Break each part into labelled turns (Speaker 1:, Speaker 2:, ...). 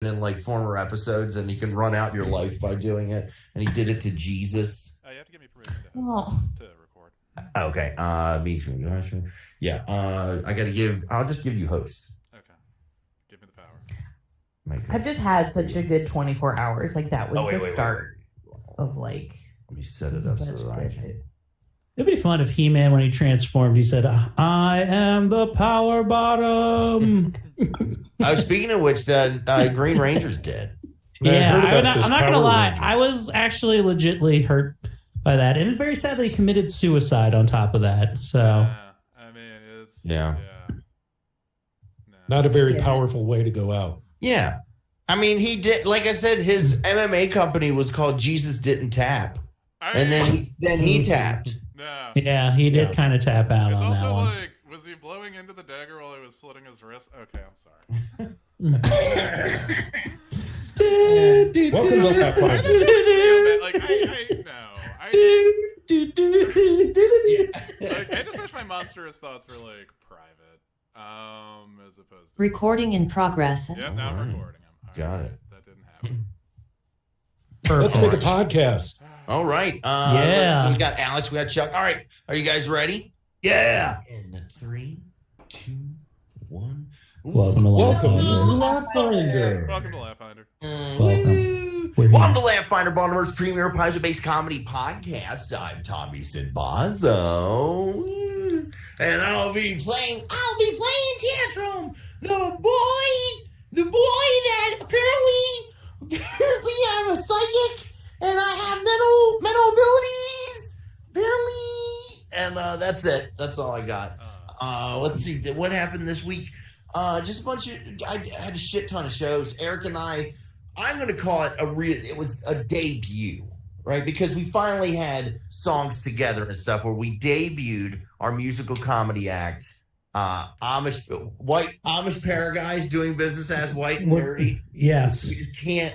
Speaker 1: in like former episodes, and you can run out your life by doing it. And he did it to Jesus.
Speaker 2: You have to give me permission to record.
Speaker 1: Okay. Yeah. I'll just give you host.
Speaker 2: Okay. Give me the power.
Speaker 3: I've just had such a good 24 hours. Like that was the start of like.
Speaker 1: Let me set it up so that I can.
Speaker 4: It'd be fun if He-Man, when he transformed, he said, "I am the power bottom."
Speaker 1: Speaking of which, the Green Ranger's dead.
Speaker 4: Yeah, I'm not gonna lie. I was actually legitimately hurt by that, and very sadly committed suicide on top of that. So,
Speaker 2: I mean, it's
Speaker 5: not a very powerful way to go out.
Speaker 1: Yeah, I mean, he did. Like I said, his MMA company was called Jesus Didn't Tap, and then he tapped.
Speaker 4: Yeah, he did kind of tap out on that one.
Speaker 2: Like, was he blowing into the dagger while he was slitting his wrist? Okay, I'm sorry.
Speaker 5: Welcome to Laughfinder.
Speaker 2: I just wish my monstrous thoughts were like private, as opposed to
Speaker 6: recording in progress.
Speaker 2: Yep, now I'm recording them.
Speaker 1: Got it.
Speaker 2: That didn't happen.
Speaker 5: Let's make a podcast.
Speaker 1: All right. We got Alex. We got Chuck. All right. Are you guys ready?
Speaker 4: Yeah.
Speaker 1: In 3, 2, 1.
Speaker 4: Welcome to
Speaker 5: Laughfinder.
Speaker 2: Welcome to Laughfinder.
Speaker 4: Welcome
Speaker 1: to Laughfinder, Baltimore's premier Pfizer-based comedy podcast. I'm Tommy Sinbazzo, and I'll be playing Tantrum, the boy that apparently I'm a psychic and I have mental abilities, apparently. And that's it. That's all I got. Let's see. What happened this week? Just a bunch of. I had a shit ton of shows. Eric and I'm going to call it it was a debut, right? Because we finally had songs together and stuff where we debuted our musical comedy act. Amish pair guys doing business as white and nerdy.
Speaker 4: Yes.
Speaker 1: We just can't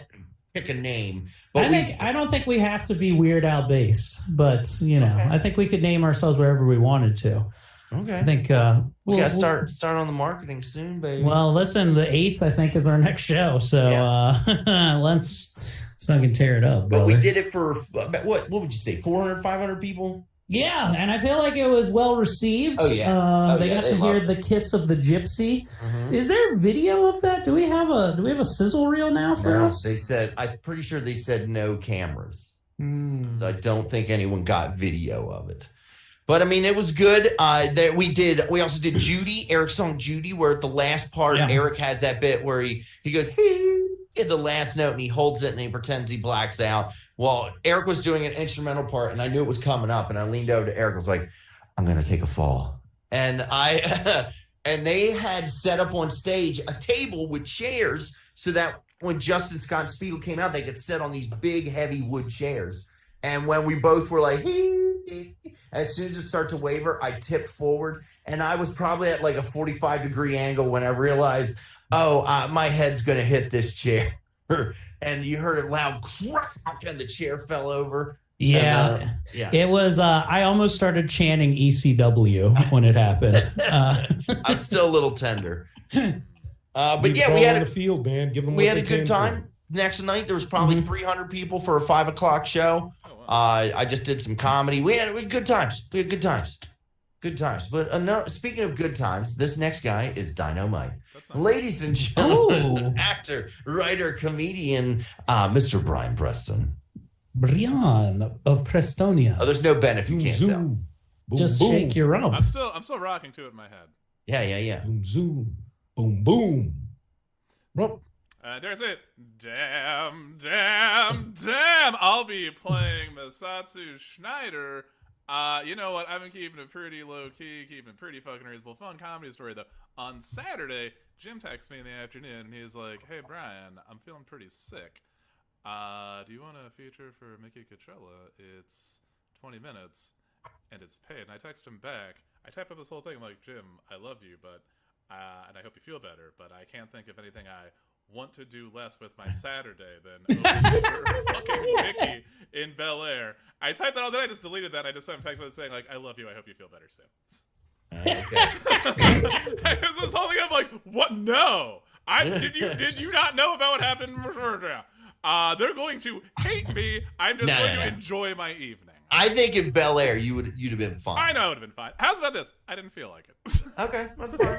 Speaker 1: pick a name. But
Speaker 4: I don't think we have to be Weird Al based, but I think we could name ourselves wherever we wanted to.
Speaker 1: Okay.
Speaker 4: I think
Speaker 1: we got to start on the marketing soon, baby.
Speaker 4: Well, listen, the 8th I think is our next show, so let's fucking tear it up.
Speaker 1: But we did it for what would you say, 400, 500 people?
Speaker 4: Yeah, and I feel like it was well received.
Speaker 1: Oh yeah,
Speaker 4: they got to hear the kiss of the gypsy. Mm-hmm. Is there video of that? Do we have a sizzle reel now for us?
Speaker 1: They said, I'm pretty sure they said no cameras. So I don't think anyone got video of it. But I mean, it was good. We also did Judy, Eric's song Judy, where at the last part, Eric has that bit where he goes, hey, at the last note, and he holds it and he pretends he blacks out. Well, Eric was doing an instrumental part, and I knew it was coming up, and I leaned over to Eric and was like, I'm going to take a fall. And and they had set up on stage a table with chairs so that when Justin Scott Spiegel came out, they could sit on these big, heavy wood chairs. And when we both were like, as soon as it started to waver, I tipped forward, and I was probably at like a 45-degree angle when I realized, my head's going to hit this chair. And you heard a loud crack, and the chair fell over.
Speaker 4: Yeah.
Speaker 1: And,
Speaker 4: It was, I almost started chanting ECW when it happened.
Speaker 1: I'm still a little tender. But
Speaker 5: we had a field, man. Give them.
Speaker 1: We had a good time. Next night, there was probably 300 people for a 5 o'clock show. I just did some comedy. We had good times. We had good times. Good times. But speaking of good times, this next guy is Dynamite. Ladies and gentlemen, actor, writer, comedian, Mr. Brian Preston.
Speaker 4: Brian of Prestonia.
Speaker 1: Oh, there's no Ben if you can't tell.
Speaker 5: Boom,
Speaker 4: just
Speaker 5: boom.
Speaker 4: shake your rump.
Speaker 2: I'm still rocking to it in my head.
Speaker 1: Yeah.
Speaker 5: Boom, zoom. Boom, boom. Rump.
Speaker 2: There's it. Damn. I'll be playing Masatsu Schneider. You know what? I've been keeping it pretty low key, keeping it pretty fucking reasonable. Fun comedy story though. On Saturday, Jim texts me in the afternoon and he's like, "Hey Brian, I'm feeling pretty sick. Do you want to feature for Mickey Coachella? It's 20 minutes and it's paid." And I text him back. I type up this whole thing. I'm like, "Jim, I love you, but and I hope you feel better, but I can't think of anything I want to do less with my Saturday than over fucking Mickey in Bel Air." I typed that all day. I just deleted that. I just sent a text saying like, "I love you. I hope you feel better soon."
Speaker 1: Okay.
Speaker 2: It was this whole thing. I'm like, what? No, Did you not know about what happened in Virginia? They're going to hate me. I'm just going to enjoy my evening.
Speaker 1: I think in Bel Air you'd have been fine.
Speaker 2: I know it would have been fine. How's about this? I didn't feel like it.
Speaker 1: Okay, that's fine.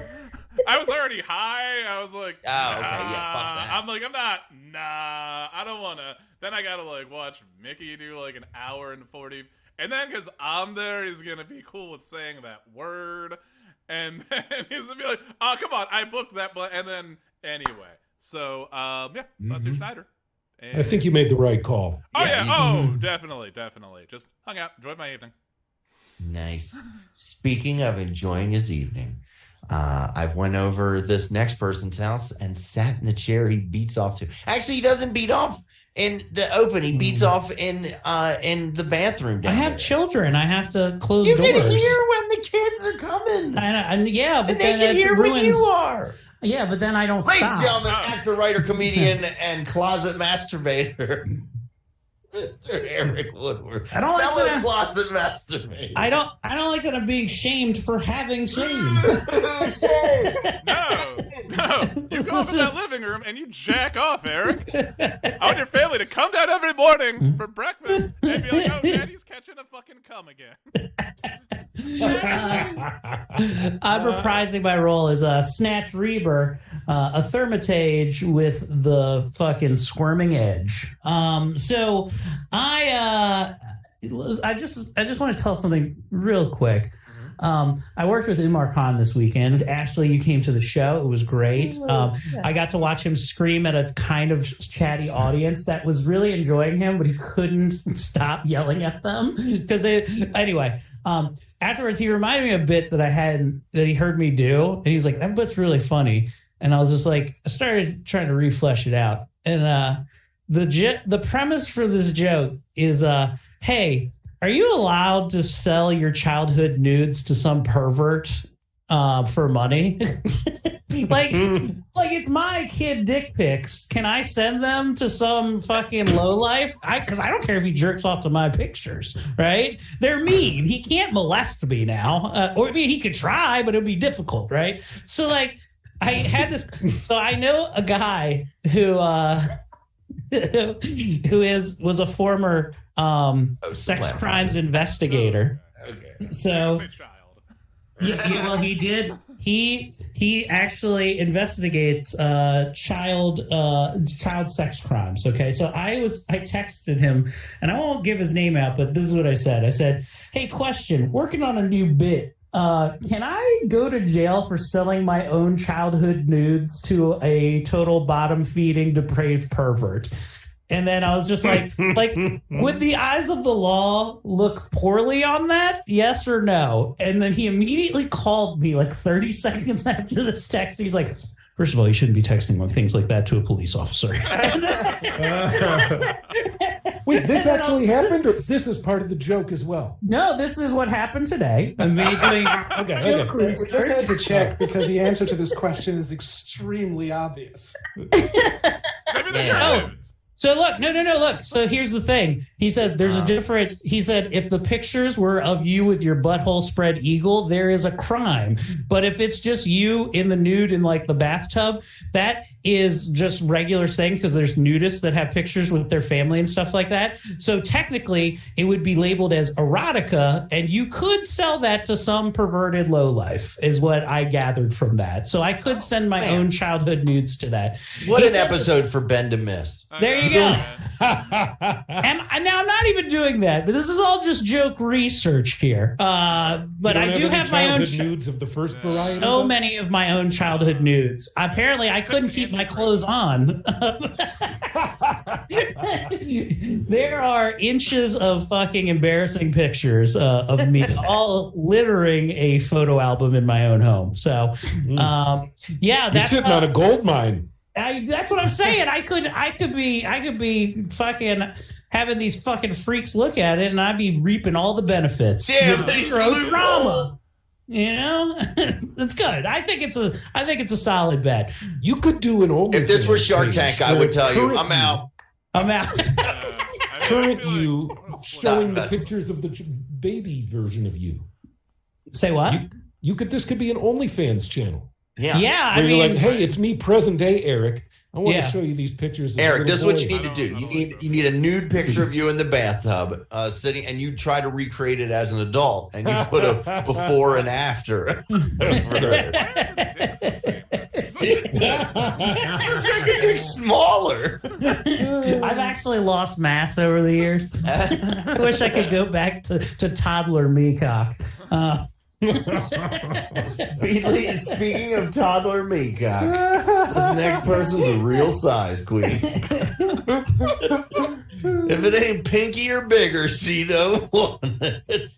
Speaker 2: I was already high. I was like,
Speaker 1: oh, okay, yeah, fuck that.
Speaker 2: I'm like, I don't want to. Then I got to like watch Mickey do like an hour and 40. And then because I'm there, he's going to be cool with saying that word. And then he's going to be like, oh, come on, I booked that. And then anyway. So, yeah, Satsu Schneider. And...
Speaker 5: I think you made the right call.
Speaker 2: Oh, yeah. Oh, definitely. Just hung out, enjoyed my evening.
Speaker 1: Nice. Speaking of enjoying his evening, I've went over this next person's house and sat in the chair he beats off to. Actually, he doesn't beat off in the open. He beats off in the bathroom.
Speaker 4: I have children. I have to close
Speaker 1: doors.
Speaker 4: You
Speaker 1: can hear when the kids are coming.
Speaker 4: Yeah, but
Speaker 1: and they can hear when you are.
Speaker 4: Yeah, but then I don't
Speaker 1: Ladies
Speaker 4: stop.
Speaker 1: and gentlemen, actor, writer, comedian, and closet masturbator, Mr. Eric Woodward.
Speaker 4: I don't like that.
Speaker 1: Closet masturbator.
Speaker 4: I don't like that I'm being shamed for having shame.
Speaker 2: No. You go up in that living room and you jack off, Eric. I want your family to come down every morning for breakfast and be like, oh, Daddy's catching a fucking cum again.
Speaker 4: I'm reprising my role as a Snatch Reber, a Thermitage with the fucking squirming edge. So I just want to tell something real quick. I worked with Umar Khan this weekend. Ashley, you came to the show. It was great. I got to watch him scream at a kind of chatty audience that was really enjoying him, but he couldn't stop yelling at them. Anyway, afterwards, he reminded me of a bit that he heard me do. And he was like, that bit's really funny. And I was just like, I started trying to reflesh it out. And the premise for this joke is, hey, are you allowed to sell your childhood nudes to some pervert for money? like it's my kid dick pics. Can I send them to some fucking lowlife? Because I don't care if he jerks off to my pictures, right? They're mean. He can't molest me now. Or I mean, he could try, but it'd be difficult, right? So like I had this. So I know a guy who was a former sex crimes investigator.
Speaker 1: Okay.
Speaker 4: So well, he did. He actually investigates child sex crimes. Okay, so I texted him, and I won't give his name out, but this is what I said. I said, "Hey, question. Working on a new bit. Can I go to jail for selling my own childhood nudes to a total bottom-feeding, depraved pervert?" And then I was just like, would the eyes of the law look poorly on that? Yes or no? And then he immediately called me like 30 seconds after this text. He's like, first of all, you shouldn't be texting things like that to a police officer.
Speaker 5: Wait, this actually happened, or this is part of the joke as well?
Speaker 4: No, this is what happened today.
Speaker 5: Okay.
Speaker 6: We just had to check because the answer to this question is extremely obvious.
Speaker 4: So look, no, look. So here's the thing. He said there's a difference. He said if the pictures were of you with your butthole spread eagle, there is a crime. But if it's just you in the nude in like the bathtub, that is just regular thing because there's nudists that have pictures with their family and stuff like that. So technically, it would be labeled as erotica, and you could sell that to some perverted lowlife, is what I gathered from that. So I could send my own childhood nudes to that.
Speaker 1: What an episode for Ben to miss.
Speaker 4: There you go. And now I'm not even doing that, but this is all just joke research here. But I do have my own
Speaker 5: nudes of the first variety.
Speaker 4: So many of my own childhood nudes. Apparently, I couldn't keep my clothes on. There are inches of fucking embarrassing pictures of me, all littering a photo album in my own home. So, yeah, that's
Speaker 5: you're sitting on a gold mine.
Speaker 4: That's what I'm saying. I could be fucking having these fucking freaks look at it, and I'd be reaping all the benefits.
Speaker 1: Damn,
Speaker 4: zero drama. You know, it's good. I think it's a solid bet.
Speaker 5: You could do an old.
Speaker 1: If this were Shark Tank, I would tell you, I'm out.
Speaker 5: Current you showing the pictures of the baby version of you.
Speaker 4: Say what?
Speaker 5: This could be an OnlyFans channel.
Speaker 1: Yeah.
Speaker 4: Yeah, I
Speaker 5: Where you're
Speaker 4: mean,
Speaker 5: like, hey, it's me, present day Eric. I want
Speaker 4: Yeah.
Speaker 5: to show you these pictures. Of
Speaker 1: Eric, this is
Speaker 5: little
Speaker 1: what you
Speaker 5: boys."
Speaker 1: need to do.
Speaker 2: I
Speaker 1: You
Speaker 2: don't
Speaker 1: need
Speaker 2: like
Speaker 1: you
Speaker 2: this.
Speaker 1: need a nude picture of you in the bathtub, sitting, and you try to recreate it as an adult, and you put a before and after.
Speaker 2: Why are the dicks the same? It's like-
Speaker 1: The second dick's smaller.
Speaker 4: I've actually lost mass over the years. I wish I could go back to toddler meacock.
Speaker 1: Speaking of toddler meacock, this next person's a real size queen. If it ain't pinky or bigger, she don't want it.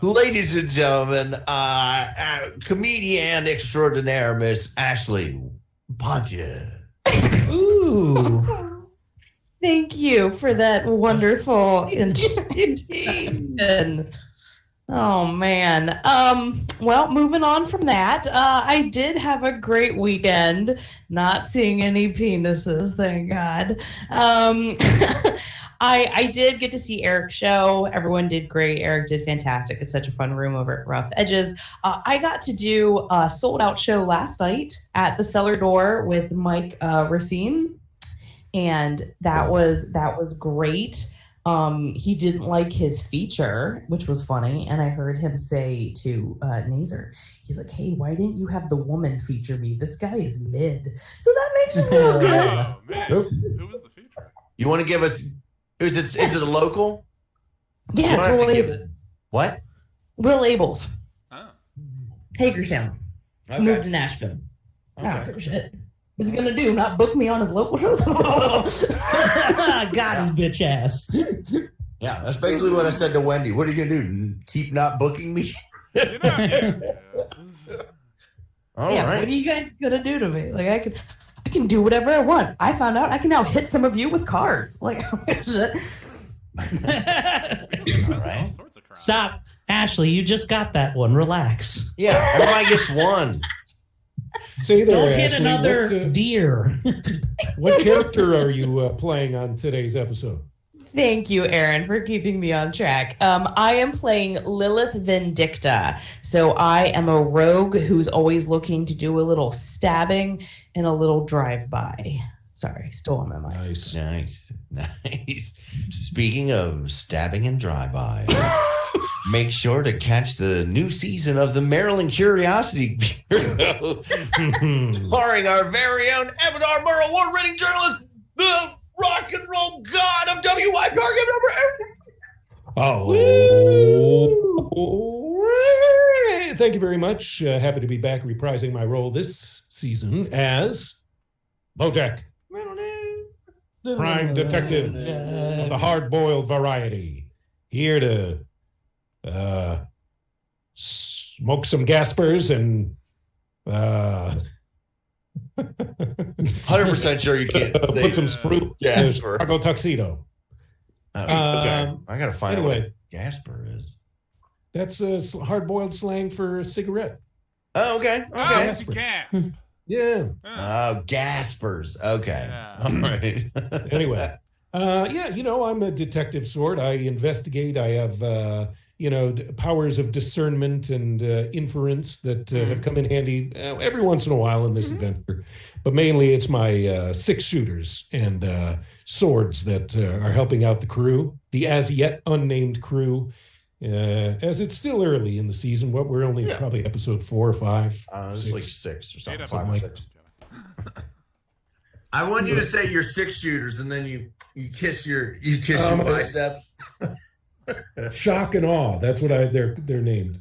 Speaker 1: Ladies and gentlemen, comedian extraordinaire Miss Ashley Pontier.
Speaker 4: Ooh.
Speaker 3: Thank you for that wonderful introduction. Oh man. Well, moving on from that, I did have a great weekend. Not seeing any penises, thank God. I did get to see Eric's show. Everyone did great. Eric did fantastic. It's such a fun room over at Rough Edges. I got to do a sold out show last night at the Cellar Door with Mike Racine, and that was great. He didn't like his feature, which was funny, and I heard him say to Nazer, he's like, "Hey, why didn't you have the woman feature me? This guy is mid." So that makes me feel good.
Speaker 2: Oh, man. Who was the feature?
Speaker 1: You want to give us? Is it a local?
Speaker 3: Yeah,
Speaker 1: You don't
Speaker 3: it's
Speaker 1: have to
Speaker 3: Will,
Speaker 1: give it. What?
Speaker 3: Will Abels,
Speaker 2: Oh.
Speaker 3: Hagerstown, moved to Nashville. I don't
Speaker 1: Okay.
Speaker 3: give a shit. What's he gonna do? Not book me on his local shows?
Speaker 4: Got his bitch ass.
Speaker 1: Yeah, that's basically what I said to Wendy. What are you gonna do? Keep not booking me?
Speaker 2: You know, yeah.
Speaker 1: All
Speaker 3: Yeah,
Speaker 1: right.
Speaker 3: what are you guys gonna do to me? Like I can do whatever I want. I found out I can now hit some of you with cars. Like shit.
Speaker 1: All
Speaker 2: All
Speaker 1: right.
Speaker 2: sorts of crap.
Speaker 4: Stop. Ashley, you just got that one. Relax.
Speaker 1: Yeah, everybody gets one.
Speaker 5: Say there,
Speaker 4: Don't hit
Speaker 5: Ashley,
Speaker 4: another deer.
Speaker 5: what character are you playing on today's episode?
Speaker 3: Thank you, Aaron, for keeping me on track. I am playing Lilith Vindicta. So I am a rogue who's always looking to do a little stabbing and a little drive-by. Sorry, stole on my mic.
Speaker 5: Nice.
Speaker 1: Nice. Speaking of stabbing and drive-by, make sure to catch the new season of the Maryland Curiosity Bureau, starring our very own Evan R. Murrow award-winning journalist, the rock and roll god of WY Target number.
Speaker 5: Thank you very much. Happy to be back reprising my role this season as Bojack, crime detective of the hard-boiled variety, here to smoke some gaspers and
Speaker 1: 100% sure you can't say
Speaker 5: put some sprue in a
Speaker 1: Gasper.
Speaker 5: Chicago tuxedo.
Speaker 1: Okay. I gotta find out
Speaker 5: Anyway,
Speaker 1: what Gasper is.
Speaker 5: that's a hard-boiled slang for a cigarette.
Speaker 1: Oh, okay.
Speaker 2: Oh,
Speaker 1: Okay.
Speaker 2: it's a gasp.
Speaker 5: Yeah.
Speaker 1: Oh, Gaspers. Okay.
Speaker 2: Yeah.
Speaker 1: All right.
Speaker 5: Anyway, I'm a detective sort. I investigate. I have, powers of discernment and inference that have come in handy every once in a while in this adventure. But mainly it's my six shooters and swords that are helping out the crew, the as yet unnamed crew. As it's still early in the season, we're only probably episode 4 or 5.
Speaker 1: It's like 6 or something.
Speaker 2: 8
Speaker 1: 5 or
Speaker 2: episodes.
Speaker 1: 6. I want you to say your 6 shooters, and then you kiss your biceps.
Speaker 5: Shock and awe. That's what they're named.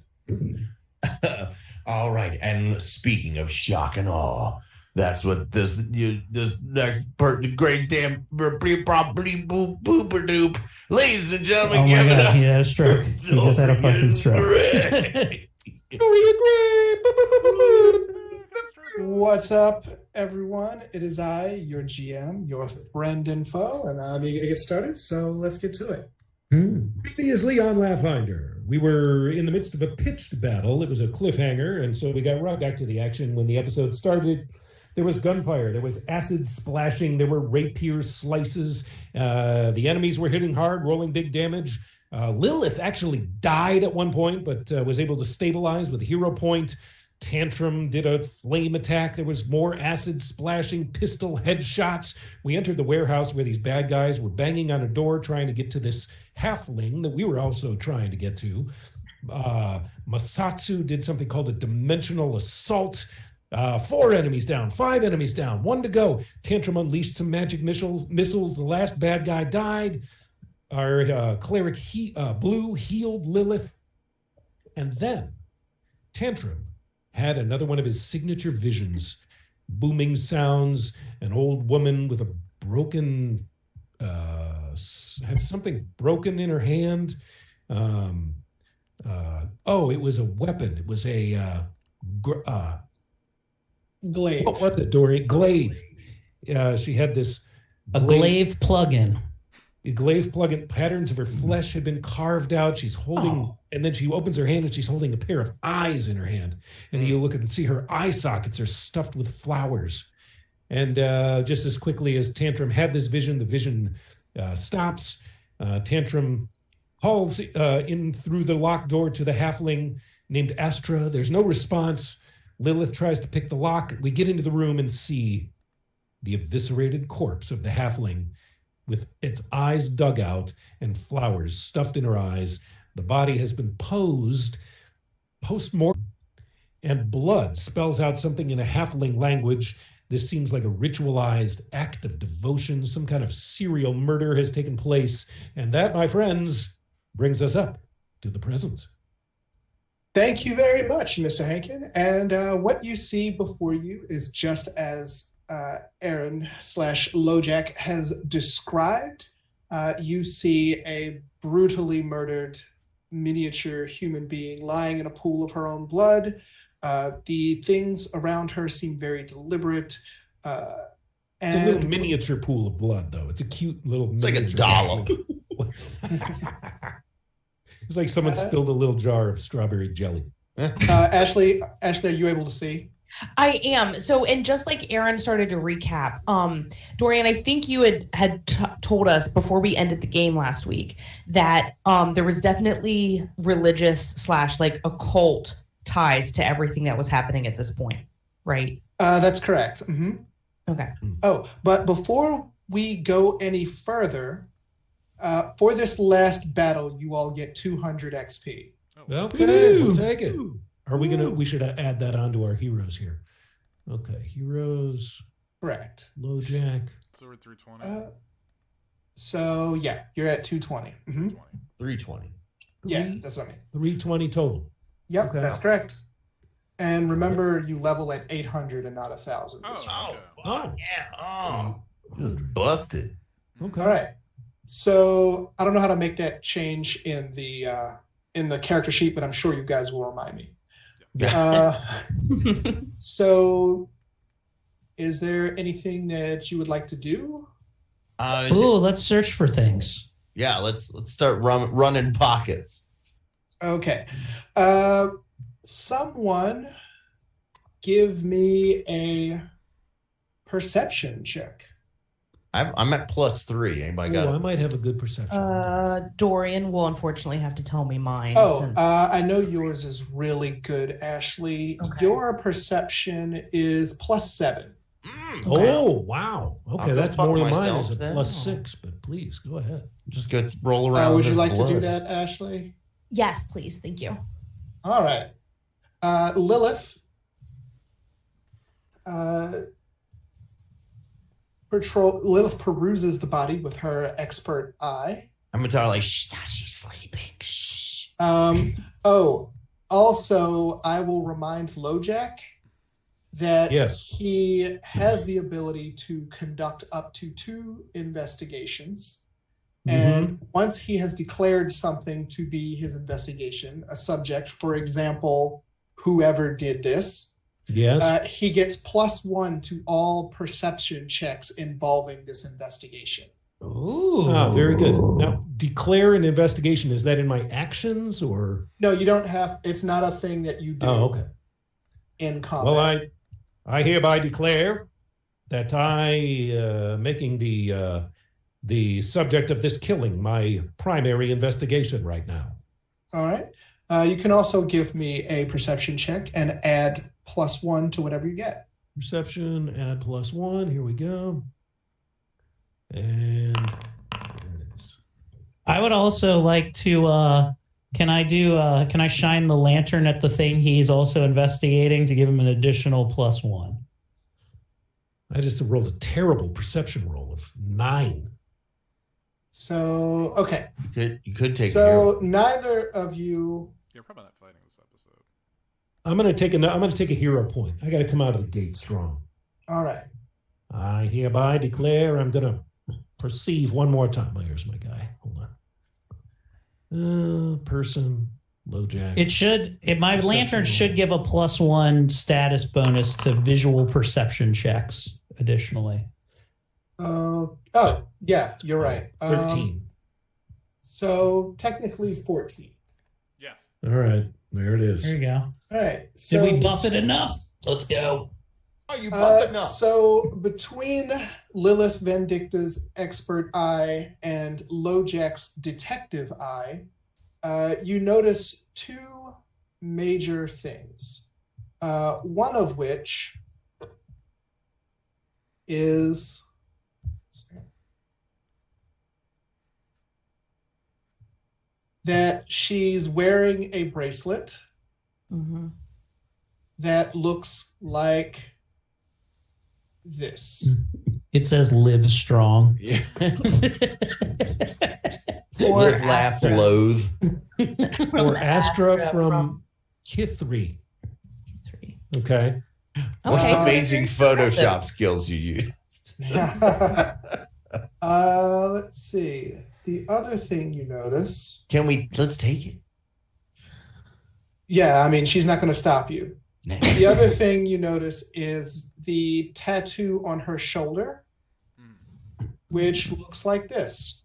Speaker 1: All right. And speaking of shock and awe, that's what this next great damn probably booper doop. Ladies and gentlemen,
Speaker 4: Oh my
Speaker 1: give it
Speaker 4: god,
Speaker 1: up.
Speaker 4: he had a stroke. He just had a fucking stroke.
Speaker 6: What's up, everyone? It is I, your GM, your friend and foe, and I'm eager to get started, so let's get to it.
Speaker 5: Previously on Laughfinder, we were in the midst of a pitched battle. It was a cliffhanger, and so we got right back to the action. When the episode started, there was gunfire, there was acid splashing, there were rapier slices. The enemies were hitting hard, rolling big damage. Lilith actually died at one point, but was able to stabilize with a hero point. Tantrum did a flame attack. There was more acid splashing, pistol headshots. We entered the warehouse where these bad guys were banging on a door trying to get to this halfling that we were also trying to get to. Masatsu did something called a dimensional assault. 4 enemies down, 5 enemies down, 1 to go. Tantrum unleashed some magic missiles. The last bad guy died. Our cleric Blue healed Lilith. And then Tantrum had another one of his signature visions. Booming sounds, an old woman with a broken, had something broken in her hand. It was a weapon. It was a
Speaker 6: Glaive.
Speaker 5: What was it, Dory? Glaive. She had this
Speaker 4: glaive plug-in.
Speaker 5: A glaive plug-in. Patterns of her flesh had been carved out. She's holding, and then she opens her hand and she's holding a pair of eyes in her hand. And you look and see her eye sockets are stuffed with flowers. And just as quickly as Tantrum had this vision, the vision stops. Tantrum calls in through the locked door to the halfling named Astra. There's no response. Lilith tries to pick the lock. We get into the room and see the eviscerated corpse of the halfling with its eyes dug out and flowers stuffed in her eyes. The body has been post-mortem, and blood spells out something in a halfling language. This seems like a ritualized act of devotion. Some kind of serial murder has taken place. And that, my friends, brings us up to the present.
Speaker 6: Thank you very much, Mr. Hankin. And what you see before you is just as Aaron/Lojack has described. You see a brutally murdered miniature human being lying in a pool of her own blood. The things around her seem very deliberate.
Speaker 5: It's a little miniature pool of blood, though. It's a cute little
Speaker 1: It's
Speaker 5: miniature.
Speaker 1: like a dollop.
Speaker 5: It's like someone spilled a little jar of strawberry jelly.
Speaker 6: Ashley, are you able to see?
Speaker 3: I am. So, and just like Aaron started to recap, Dorian, I think you had told us before we ended the game last week that there was definitely religious / like occult ties to everything that was happening at this point, right?
Speaker 6: That's correct. Mm-hmm.
Speaker 3: Okay.
Speaker 6: Oh, but before we go any further, for this last battle, you all get 200 XP.
Speaker 5: Okay, we'll take it. Are we gonna? We should add that onto our heroes here. Okay, heroes.
Speaker 6: Correct.
Speaker 5: Lojack.
Speaker 2: So we're 320.
Speaker 6: So yeah, you're at 220. Mm-hmm.
Speaker 1: 320.
Speaker 6: Yeah, that's what I mean.
Speaker 5: 320 total.
Speaker 6: Yep,
Speaker 5: Okay.
Speaker 6: that's correct. And remember, you level at 800 and not 1,000.
Speaker 1: Just busted.
Speaker 5: Okay.
Speaker 6: All right. So I don't know how to make that change in the character sheet, but I'm sure you guys will remind me. So is there anything that you would like to do?
Speaker 4: Let's search for things.
Speaker 1: Yeah, let's start running pockets.
Speaker 6: Okay. Someone give me a perception check.
Speaker 1: I'm at +3. Anybody got
Speaker 5: I
Speaker 1: it?
Speaker 5: might have a good perception.
Speaker 3: Dorian will unfortunately have to tell me mine.
Speaker 6: I know yours is really good, Ashley.
Speaker 3: Okay.
Speaker 6: Your perception is +7.
Speaker 5: Oh, wow. Okay,
Speaker 1: I'll
Speaker 5: that's
Speaker 1: go
Speaker 5: more
Speaker 1: fuck
Speaker 5: than mine.
Speaker 1: myself
Speaker 5: Is a
Speaker 1: then.
Speaker 5: +6, but please go ahead.
Speaker 1: Just go roll around.
Speaker 6: Would you
Speaker 1: this
Speaker 6: like to do
Speaker 1: blood.
Speaker 6: that, Ashley?
Speaker 3: Yes, please. Thank you.
Speaker 6: All right. Lilith. Lilith peruses the body with her expert eye.
Speaker 1: I'm gonna tell her like, shh, she's sleeping. Shh.
Speaker 6: Also, I will remind Lojack that
Speaker 5: Yes.
Speaker 6: he has the ability to conduct up to 2 investigations. And once he has declared something to be his investigation, a subject, for example, whoever did this,
Speaker 5: Yes.
Speaker 6: he gets +1 to all perception checks involving this investigation.
Speaker 5: Very good. Now, declare an investigation. Is that in my actions or?
Speaker 6: No, you don't have. It's not a thing that you do
Speaker 5: Okay.
Speaker 6: in combat.
Speaker 5: Well, I hereby declare that I making the subject of this killing my primary investigation right now.
Speaker 6: All right. You can also give me a perception check and add +1 to whatever you get.
Speaker 5: Perception, add +1. Here we go. And there it is.
Speaker 4: I would also like to. Can I shine the lantern at the thing he's also investigating to give him an additional +1?
Speaker 5: I just rolled a terrible perception roll of 9.
Speaker 6: So, okay.
Speaker 1: You could take
Speaker 6: So neither of you.
Speaker 2: You're probably not fighting this episode.
Speaker 5: I'm gonna take a hero point. I got to come out of the gate strong.
Speaker 6: All right.
Speaker 5: I hereby declare I'm gonna perceive one more time. Oh, here's my guy. Hold on. Person, low jack.
Speaker 4: My lantern should give a +1 status bonus to visual perception checks additionally.
Speaker 6: Oh, yeah, you're right.
Speaker 5: 13.
Speaker 6: So technically 14.
Speaker 2: Yes.
Speaker 5: All right, there it is.
Speaker 4: There you go.
Speaker 6: All right. So,
Speaker 4: Did we buff it enough? Let's go.
Speaker 1: Oh, you bumping up.
Speaker 6: So between Lilith Vendicta's expert eye and Lojack's detective eye, you notice 2 major things. One of which is that she's wearing a bracelet that looks like this.
Speaker 4: It says "Live Strong."
Speaker 1: Yeah.
Speaker 3: Or
Speaker 1: Live, laugh,
Speaker 3: Astra.
Speaker 1: loathe.
Speaker 5: Or Astra from Kithri. Okay.
Speaker 1: What
Speaker 3: Okay, so
Speaker 1: amazing
Speaker 3: very
Speaker 1: Photoshop skills you use.
Speaker 6: Let's see. The other thing you notice.
Speaker 1: Let's take it.
Speaker 6: Yeah, I mean, she's not going to stop you.
Speaker 1: No.
Speaker 6: The other thing you notice is the tattoo on her shoulder, which looks like this.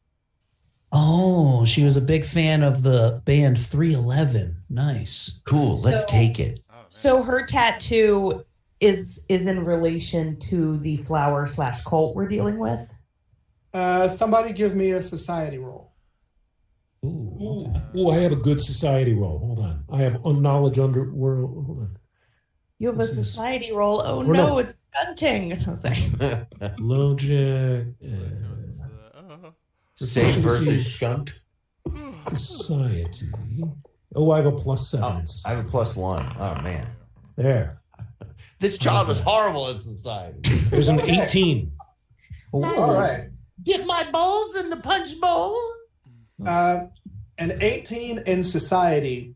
Speaker 4: Oh, she was a big fan of the band 311. Nice.
Speaker 1: Cool. Let's
Speaker 3: So-
Speaker 1: take it.
Speaker 2: Oh, man.
Speaker 3: So her tattoo is in relation to the flower/cult we're dealing with.
Speaker 6: Somebody give me a society roll.
Speaker 5: Ooh, I have a good society roll. Hold on. I have knowledge underworld. Hold on.
Speaker 3: You have a
Speaker 5: This is-
Speaker 3: society roll. Oh
Speaker 5: Or
Speaker 3: no,
Speaker 5: no.
Speaker 3: it's stunting. I'm sorry.
Speaker 5: Low jack.
Speaker 1: Same versus skunked.
Speaker 5: Society. Oh, I have a +7
Speaker 1: Oh,
Speaker 5: in
Speaker 1: I
Speaker 5: society.
Speaker 1: have a +1. Oh man,
Speaker 5: There.
Speaker 1: this child is horrible in society.
Speaker 5: There's an
Speaker 6: Okay.
Speaker 5: 18.
Speaker 6: All right.
Speaker 1: Get my balls in the punch bowl.
Speaker 6: An 18 in society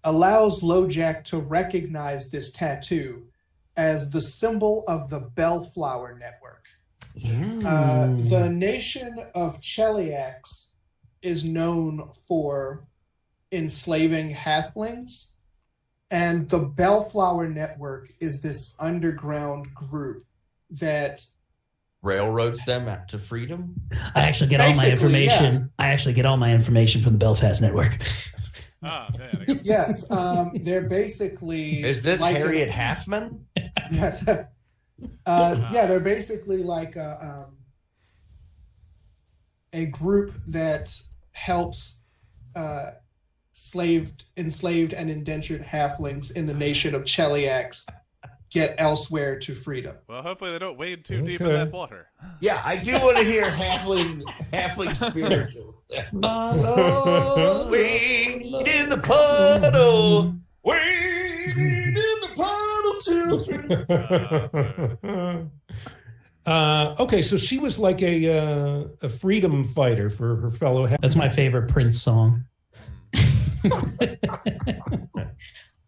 Speaker 6: allows Lojack to recognize this tattoo as the symbol of the Bellflower Network. The nation of Cheliax is known for enslaving halflings, and the Bellflower Network is this underground group that
Speaker 1: Railroads them to freedom.
Speaker 4: I actually get all my
Speaker 6: Basically,
Speaker 4: information.
Speaker 6: yeah.
Speaker 4: I actually get all my information from the Belfast Network.
Speaker 2: Ah, man. I guess.
Speaker 6: yes, they're basically
Speaker 1: Is this
Speaker 6: like
Speaker 1: Harriet Halfman?
Speaker 6: Yes. Yeah, they're basically like a group that helps enslaved and indentured halflings in the nation of Cheliax get elsewhere to freedom.
Speaker 2: Well, hopefully they don't wade too deep in
Speaker 5: Okay.
Speaker 2: that water.
Speaker 1: Yeah, I do want to hear halfling spirituals. Wade in the puddle. Wade in the puddle too.
Speaker 5: Okay, so she was like a freedom fighter for her fellow.
Speaker 4: That's my favorite Prince song.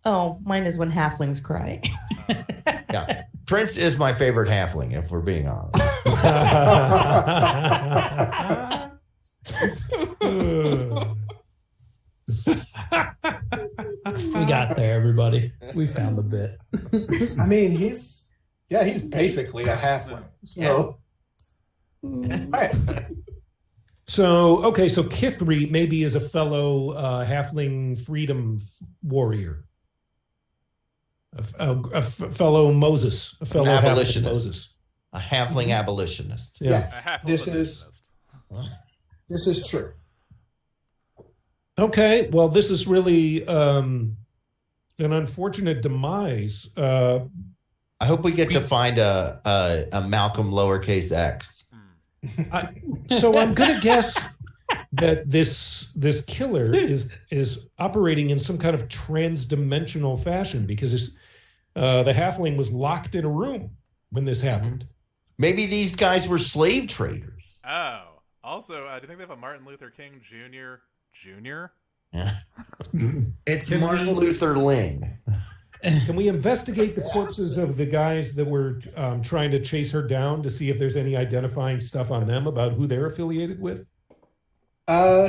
Speaker 3: Oh, mine is when halflings cry.
Speaker 1: Yeah, Prince is my favorite halfling, if we're being honest.
Speaker 4: We got there, everybody. We found the bit.
Speaker 6: I mean, he's basically a halfling. So, right.
Speaker 5: So Kithri maybe is a fellow halfling freedom warrior, a fellow Moses, a fellow
Speaker 1: An
Speaker 5: halfling
Speaker 1: abolitionist.
Speaker 5: Moses.
Speaker 1: A halfling abolitionist.
Speaker 5: Yeah.
Speaker 6: Yes,
Speaker 2: A half
Speaker 6: this
Speaker 2: abolitionist.
Speaker 6: is true.
Speaker 5: Okay. Well, this is really an unfortunate demise.
Speaker 1: I hope we get to find a Malcolm lowercase x.
Speaker 5: So I'm going to guess that this killer is operating in some kind of trans-dimensional fashion, because the halfling was locked in a room when this happened.
Speaker 1: Maybe these guys were slave traders.
Speaker 2: Oh, also, do you think they have a Martin Luther King Jr.?
Speaker 1: Yeah. It's Martin Luther Ling.
Speaker 5: Can we investigate the corpses of the guys that were trying to chase her down to see if there's any identifying stuff on them about who they're affiliated with?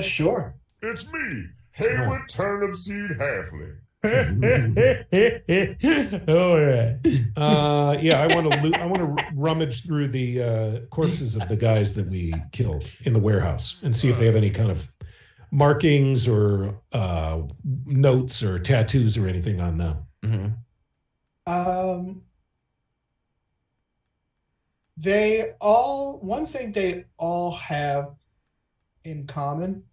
Speaker 6: Sure.
Speaker 7: It's me, Haywood Turnipseed Halfling.
Speaker 4: All right.
Speaker 5: Yeah, I want to rummage through the corpses of the guys that we killed in the warehouse and see if they have any kind of markings or notes or tattoos or anything on them.
Speaker 6: One thing they all have in common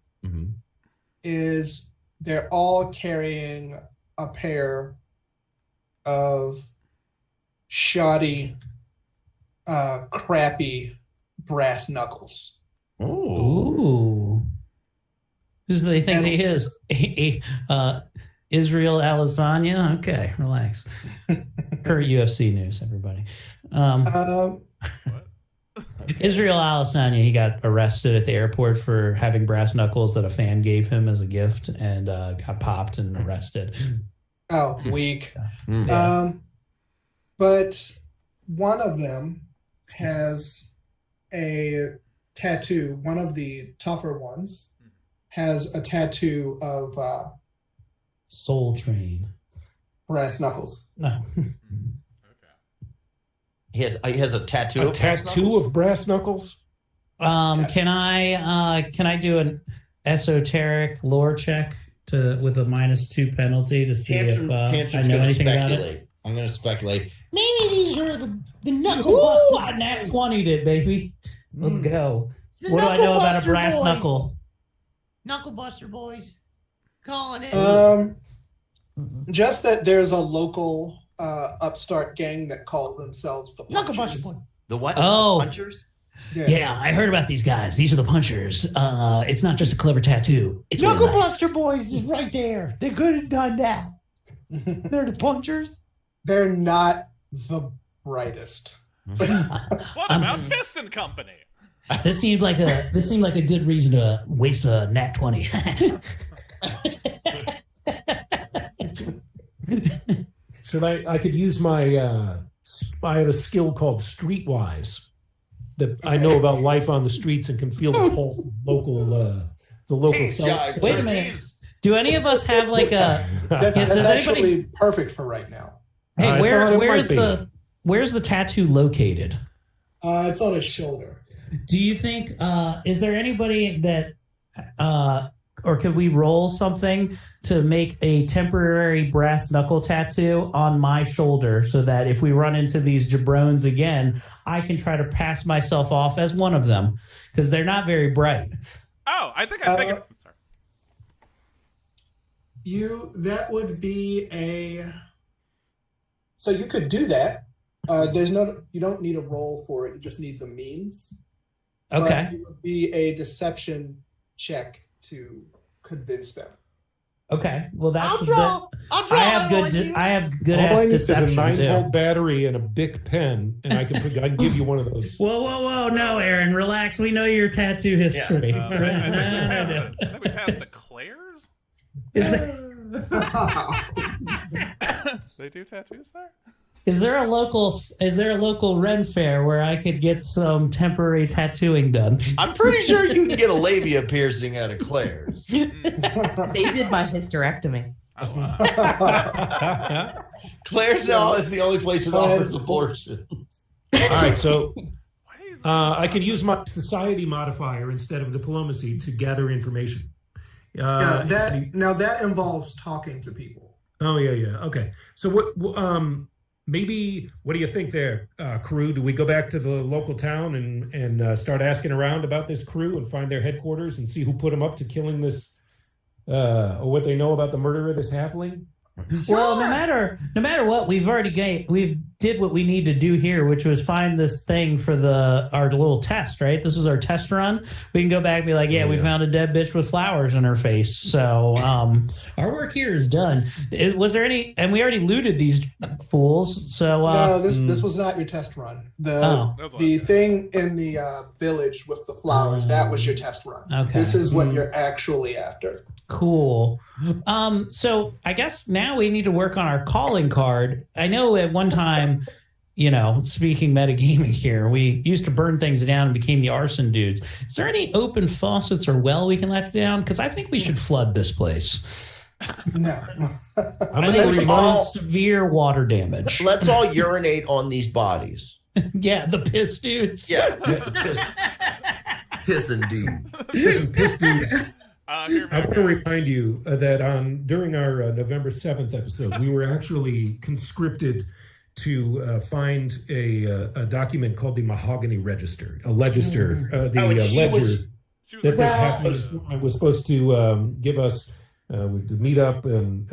Speaker 6: is they're all carrying a pair of shoddy, crappy brass knuckles.
Speaker 4: Ooh. Who do they think he is? Israel Alisanya? Okay, relax. Current UFC news, everybody. Israel Alisanya, he got arrested at the airport for having brass knuckles that a fan gave him as a gift, and got popped and arrested.
Speaker 6: Oh, weak.
Speaker 4: Yeah.
Speaker 6: But one of them has a tattoo. One of the tougher ones has a tattoo of
Speaker 4: Soul Train.
Speaker 6: brass knuckles.
Speaker 4: No.
Speaker 1: He has a tattoo.
Speaker 5: Of brass knuckles.
Speaker 6: Yes.
Speaker 4: Can I do an esoteric lore check with a -2 penalty to see if I know anything about it?
Speaker 1: I'm going to speculate.
Speaker 4: Maybe these are the knuckle buster. I nat 20'd it, baby. Let's go. What do I know about a brass knuckle?
Speaker 8: Knuckle Buster boys. Calling it.
Speaker 6: Just that there's a local upstart gang that calls themselves the
Speaker 8: Knuckle Buster
Speaker 6: Punchers.
Speaker 8: boy.
Speaker 1: The what?
Speaker 4: Oh.
Speaker 1: The punchers?
Speaker 4: Yeah, I heard about these guys. These are the punchers. It's not just a clever tattoo. It's
Speaker 8: Knuckle
Speaker 4: real life.
Speaker 8: Buster boys is right there. They could have done that. They're the punchers.
Speaker 6: They're not the brightest.
Speaker 2: What about Fist and Company?
Speaker 4: This seemed like a good reason to waste a nat 20.
Speaker 5: Should I could use my I have a skill called Streetwise that I know about life on the streets and can feel the pulse of the local self.
Speaker 4: Wait a minute. Do any of us have like a
Speaker 6: That's
Speaker 4: does
Speaker 6: actually
Speaker 4: anybody
Speaker 6: perfect for right now.
Speaker 4: Hey,
Speaker 5: I thought it
Speaker 4: where's
Speaker 5: might be.
Speaker 4: where's the tattoo located?
Speaker 6: It's on his shoulder.
Speaker 4: Do you think is there anybody that or could we roll something to make a temporary brass knuckle tattoo on my shoulder so that if we run into these jabrones again, I can try to pass myself off as one of them because they're not very bright.
Speaker 2: Oh, I think I figured. Sorry.
Speaker 6: That would be so you could do that. You don't need a roll for it. You just need the means.
Speaker 4: Okay.
Speaker 6: But it would be a deception check to convince them.
Speaker 4: Okay. Well, that's
Speaker 8: I'll draw.
Speaker 4: I have good
Speaker 5: All I
Speaker 4: ass
Speaker 5: need is a
Speaker 4: deception
Speaker 5: 9-volt
Speaker 4: too.
Speaker 5: battery and a Bic pen, and I can give you one of those.
Speaker 4: Whoa! No, Aaron, relax. We know your tattoo history.
Speaker 2: I think we passed a Claire's.
Speaker 4: Is there
Speaker 2: They do tattoos there?
Speaker 4: is there a local Ren fair where I could get some temporary tattooing done?
Speaker 1: I'm pretty sure you can get a labia piercing out of Claire's.
Speaker 3: They did my hysterectomy.
Speaker 2: Oh, wow.
Speaker 1: Claire's now is the only place that offers abortion.
Speaker 5: All right, so
Speaker 2: Why is
Speaker 5: I could use my society modifier instead of diplomacy to gather information.
Speaker 6: That involves talking to people.
Speaker 5: Oh yeah. Okay. So maybe what do you think there, crew? Do we go back to the local town and start asking around about this crew and find their headquarters and see who put them up to killing this, or what they know about the murder of this halfling?
Speaker 4: Well, no matter what, we've did what we need to do here, which was find this thing for our little test, right? This was our test run. We can go back and be like, we found a dead bitch with flowers in her face. So our work here is done. Was there any? And we already looted these fools. So
Speaker 6: no, this was not your test run. The thing in the village with the flowers, that was your test run.
Speaker 4: Okay.
Speaker 6: This is what you're actually after.
Speaker 4: Cool. So I guess now we need to work on our calling card. I know at one time, speaking metagaming here, we used to burn things down and became the arson dudes. Is there any open faucets or well we can let down? Because I think we should flood this place.
Speaker 6: No.
Speaker 4: I think we're all severe water damage.
Speaker 1: Let's all urinate on these bodies.
Speaker 4: Yeah, the piss dudes.
Speaker 1: Yeah, pissing dudes.
Speaker 5: Piss dudes. I want to remind you that during our November 7th episode, we were actually conscripted to find a document called the Mahogany Register, a legister, ledger that was supposed to give us to meet up, and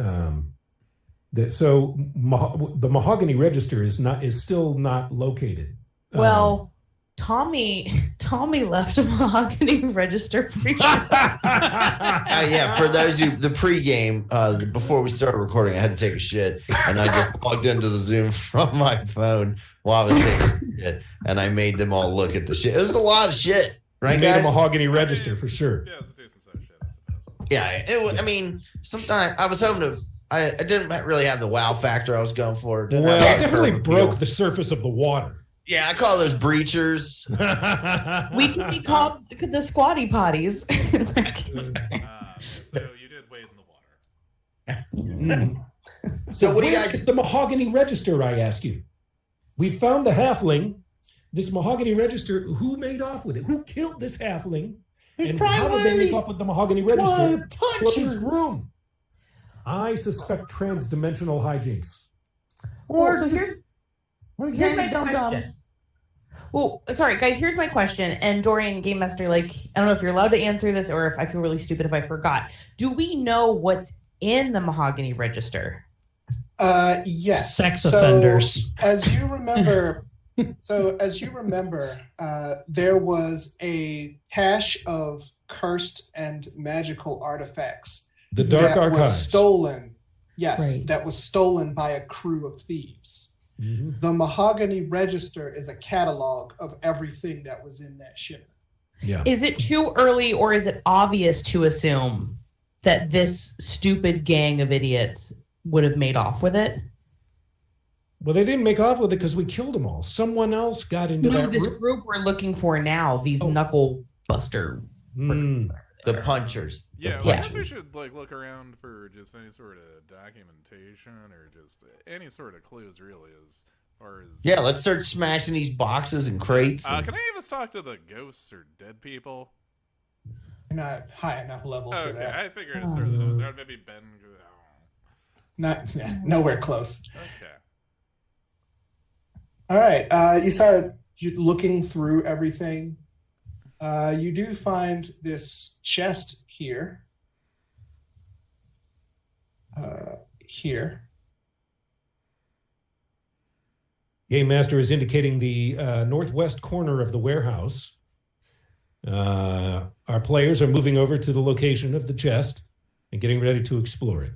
Speaker 5: the Mahogany Register is still not located.
Speaker 3: Well, Tommy left a Mahogany Register for you.
Speaker 1: Yeah, for those who the pregame before we started recording, I had to take a shit, and I just logged into the Zoom from my phone while I was taking a shit, and I made them all look at the shit. It was a lot of shit, right, guys?
Speaker 5: Made a Mahogany Register for sure.
Speaker 2: Yeah, it's a decent size shit, I suppose.
Speaker 1: Yeah, I mean, sometimes I was hoping to. I didn't really have the wow factor I was going for.
Speaker 5: It definitely broke the surface of the water.
Speaker 1: Yeah, I call those breachers.
Speaker 3: We can be called the squatty potties.
Speaker 2: So you did wade in the water.
Speaker 1: So what do you guys?
Speaker 5: The Mahogany Register, I ask you. We found the halfling. This Mahogany Register. Who made off with it? Who killed this halfling? And how did they make off with the Mahogany Register? Puncher's room. I suspect transdimensional hijinks.
Speaker 3: So here's my question. Well, sorry, guys, here's my question. And Dorian, Game Master, I don't know if you're allowed to answer this or if I feel really stupid if I forgot. Do we know what's in the Mahogany Register?
Speaker 6: Yes.
Speaker 4: Sex offenders.
Speaker 6: As you remember, there was a cache of cursed and magical artifacts.
Speaker 5: The Dark Archives.
Speaker 6: Was stolen. Yes,
Speaker 3: right.
Speaker 6: That was stolen by a crew of thieves. Mm-hmm. The Mahogany Register is a catalog of everything that was in that shipment.
Speaker 5: Yeah.
Speaker 3: Is it too early or is it obvious to assume that this stupid gang of idiots would have made off with it?
Speaker 5: Well, they didn't make off with it because we killed them all. Someone else got into that
Speaker 3: this group we're looking for now, these knuckle buster.
Speaker 1: The punchers.
Speaker 2: Yeah, I guess we should look around for just any sort of documentation or just any sort of clues, really, as far as.
Speaker 1: Yeah, let's start smashing these boxes and crates.
Speaker 2: Can any of us talk to the ghosts or dead people?
Speaker 6: You're not high enough level for that.
Speaker 2: I figured it's sort of there. Maybe Ben.
Speaker 6: Nowhere close.
Speaker 2: Okay.
Speaker 6: All right. You started looking through everything. You do find this chest here. Here.
Speaker 5: Game Master is indicating the northwest corner of the warehouse. Our players are moving over to the location of the chest and getting ready to explore it.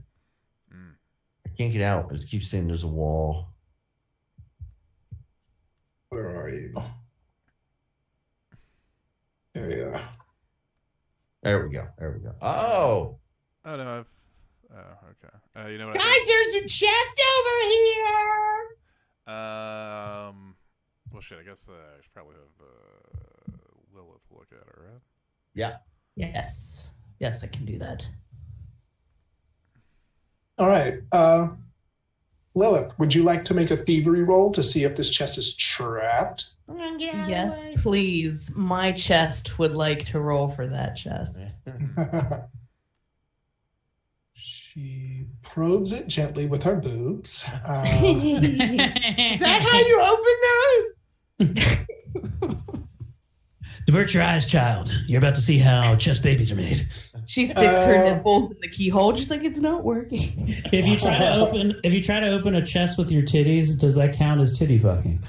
Speaker 1: I can't get out. I just keep saying there's a wall.
Speaker 6: Where are you? There you are.
Speaker 1: There we go. Oh
Speaker 2: no, okay. You know what?
Speaker 8: Guys, there's a chest over here.
Speaker 2: Well, shit. I guess I should probably have Lilith look at it, right?
Speaker 1: yeah.
Speaker 3: Yes, I can do that.
Speaker 6: All right. Lilith, would you like to make a thievery roll to see if this chest is trapped?
Speaker 8: I'm gonna get out
Speaker 3: Yes,
Speaker 8: of the way.
Speaker 3: please. My chest would like to roll for that chest.
Speaker 6: She probes it gently with her boobs.
Speaker 8: Is that how you open those?
Speaker 4: Divert your eyes, child. You're about to see how chest babies are made.
Speaker 3: She sticks her nipples in the keyhole, just like it's not working.
Speaker 4: If you try to open a chest with your titties, does that count as titty fucking?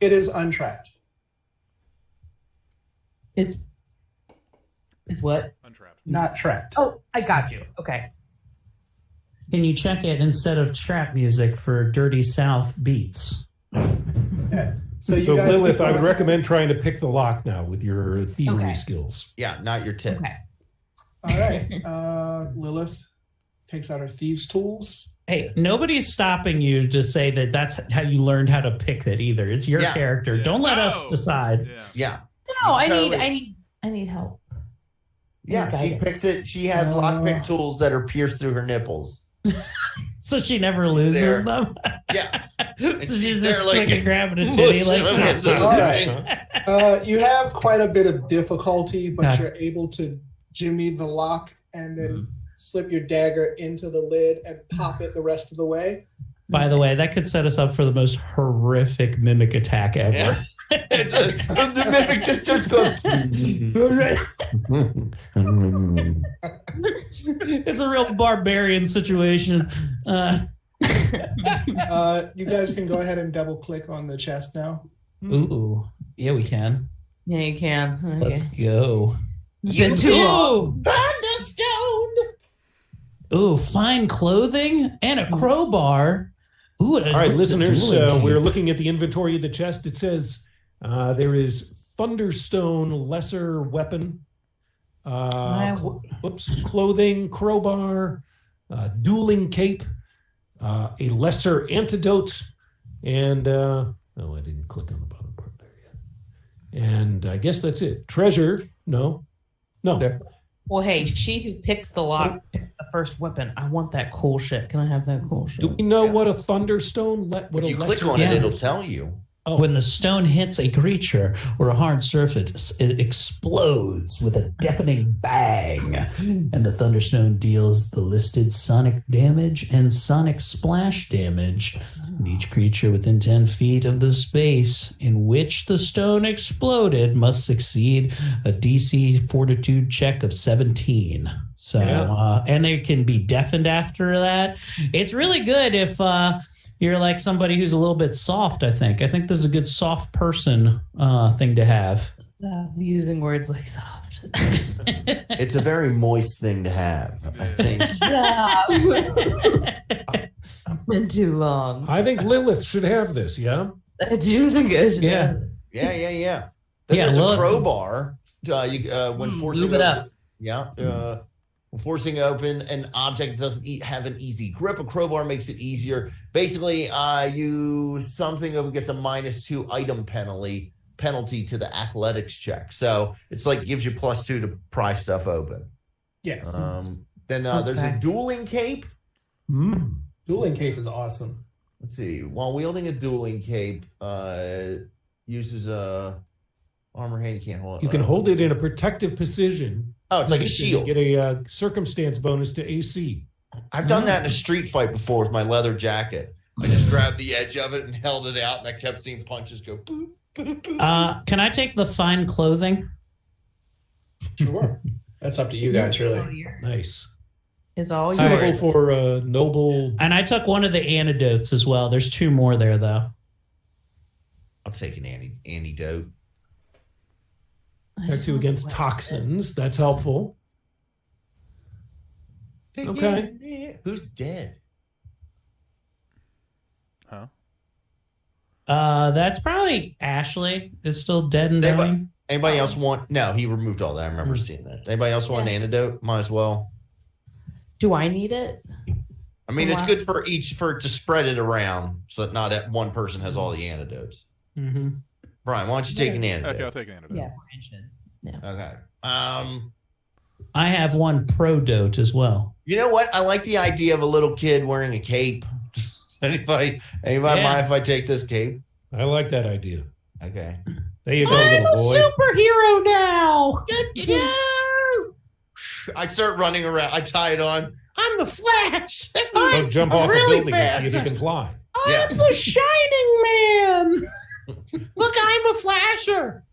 Speaker 6: It is untrapped.
Speaker 3: It's what?
Speaker 2: Untrapped.
Speaker 6: Not trapped.
Speaker 3: Oh, I got you. Okay.
Speaker 4: Can you check it instead of trap music for Dirty South beats?
Speaker 6: Yeah. So
Speaker 5: So
Speaker 6: guys
Speaker 5: Lilith,
Speaker 6: can-
Speaker 5: I would recommend trying to pick the lock now with your thievery
Speaker 3: Okay.
Speaker 5: skills.
Speaker 1: Yeah, not your tits.
Speaker 3: Okay.
Speaker 6: All right. Lilith takes out her thieves' tools.
Speaker 4: Hey, nobody's stopping you to say that that's how you learned how to pick it either. It's your
Speaker 1: Yeah.
Speaker 4: character.
Speaker 2: Yeah.
Speaker 4: Don't let us
Speaker 2: Oh.
Speaker 4: decide.
Speaker 2: Yeah.
Speaker 1: Yeah.
Speaker 3: No, I
Speaker 1: Totally.
Speaker 3: need help.
Speaker 1: Yeah, she
Speaker 3: Guidance.
Speaker 1: picks it. She has lockpick tools that are pierced through her nipples.
Speaker 4: So she never loses
Speaker 1: There.
Speaker 4: them.
Speaker 1: Yeah.
Speaker 4: So she's
Speaker 1: she's
Speaker 4: just
Speaker 1: there like-
Speaker 4: fucking grabbing a titty like
Speaker 6: All right. You have quite a bit of difficulty, but
Speaker 4: Okay.
Speaker 6: you're able to jimmy the lock and then
Speaker 1: Mm-hmm.
Speaker 6: slip your dagger into the lid and pop it the rest of the way.
Speaker 4: By the way, that could set us up for the most horrific mimic attack ever.
Speaker 1: Yeah. The mimic just starts going.
Speaker 4: It's a real barbarian situation.
Speaker 6: You guys can go ahead and double click on the chest now.
Speaker 4: Ooh, yeah, we can.
Speaker 3: Yeah, you can. Okay.
Speaker 4: Let's go.
Speaker 3: It's been too long.
Speaker 4: Ooh, fine clothing and a crowbar. Ooh,
Speaker 5: All right, listeners, we're looking at the inventory of the chest. It says there is Thunderstone lesser weapon, clothing, crowbar, dueling cape, a lesser antidote, and I didn't click on the bottom part there yet. And I guess that's it. Treasure, no.
Speaker 3: Well, hey, she who picks the lock picked the first weapon. I want that cool shit. Can I have that cool shit?
Speaker 5: Do we know what a Thunderstone? What
Speaker 1: If
Speaker 5: a
Speaker 1: you click
Speaker 5: lesser-
Speaker 1: on it,
Speaker 4: Yeah.
Speaker 1: it'll tell you.
Speaker 4: When the stone hits a creature or a hard surface, it explodes with a deafening bang. And the Thunderstone deals the listed sonic damage and sonic splash damage. And each creature within 10 feet of the space in which the stone exploded must succeed a DC fortitude check of 17. So, and they can be deafened after that. It's really good if you're like somebody who's a little bit soft, I think. I think this is a good soft person thing to have.
Speaker 3: Stop using words like soft.
Speaker 1: It's a very moist thing to have, I think.
Speaker 3: Stop. It's been too long.
Speaker 5: I think Lilith should have this, yeah?
Speaker 3: I do think I should.
Speaker 4: Yeah.
Speaker 3: have it.
Speaker 1: Yeah. Then
Speaker 4: Yeah,
Speaker 1: there's a
Speaker 4: Lilith-
Speaker 1: crowbar. When forcing
Speaker 3: move it up.
Speaker 1: when forcing open an object that doesn't have an easy grip, a crowbar makes it easier. Basically, you something of gets a -2 item penalty to the athletics check. So it's like gives you +2 to pry stuff open.
Speaker 6: Yes.
Speaker 1: Then there's a
Speaker 3: Okay.
Speaker 1: dueling cape.
Speaker 6: Dueling cape is awesome.
Speaker 1: Let's see. While wielding a dueling cape, uses a armor hand. You can't hold it.
Speaker 5: You can hold it in a protective position.
Speaker 1: Oh, it's like a
Speaker 5: position
Speaker 1: shield.
Speaker 5: to get a circumstance bonus to AC.
Speaker 1: I've done that in a street fight before with my leather jacket. I just grabbed the edge of it and held it out, and I kept seeing punches go boop, boop, boop.
Speaker 4: Can I take the fine clothing?
Speaker 6: Sure. That's up to you guys, really.
Speaker 5: Nice.
Speaker 3: It's all
Speaker 5: Suitable
Speaker 3: yours.
Speaker 5: for noble.
Speaker 4: And I took one of the antidotes as well. There's 2 more there, though.
Speaker 1: I'll take an antidote.
Speaker 5: Protect you against toxins. That's helpful. Okay.
Speaker 1: Who's dead?
Speaker 2: Huh?
Speaker 4: That's probably Ashley is still dead and
Speaker 1: Is anybody-
Speaker 4: dying.
Speaker 1: Anybody else want? No, he removed all that. I remember seeing that. Anybody else want an antidote? Might as well.
Speaker 3: Do I need it?
Speaker 1: I mean, it's
Speaker 3: Wow.
Speaker 1: good for to spread it around so that not one person has all the antidotes.
Speaker 4: Mm-hmm.
Speaker 1: Brian, why don't you take an antidote?
Speaker 2: Okay, I'll take an antidote.
Speaker 3: Yeah, Brian should. Yeah.
Speaker 1: Okay.
Speaker 4: I have one pro-dote as well.
Speaker 1: You know what? I like the idea of a little kid wearing a cape. Anybody
Speaker 4: Yeah.
Speaker 1: mind if I take this cape?
Speaker 5: I like that idea.
Speaker 1: Okay.
Speaker 5: There you go,
Speaker 4: I'm a
Speaker 5: little boy.
Speaker 4: superhero now.
Speaker 1: I start running around. I tie it on. I'm the Flash.
Speaker 5: Don't jump off
Speaker 1: really
Speaker 5: the building and see if you
Speaker 1: fast.
Speaker 5: can fly.
Speaker 1: Yeah.
Speaker 4: I'm the Shining Man.
Speaker 8: Look, I'm a flasher.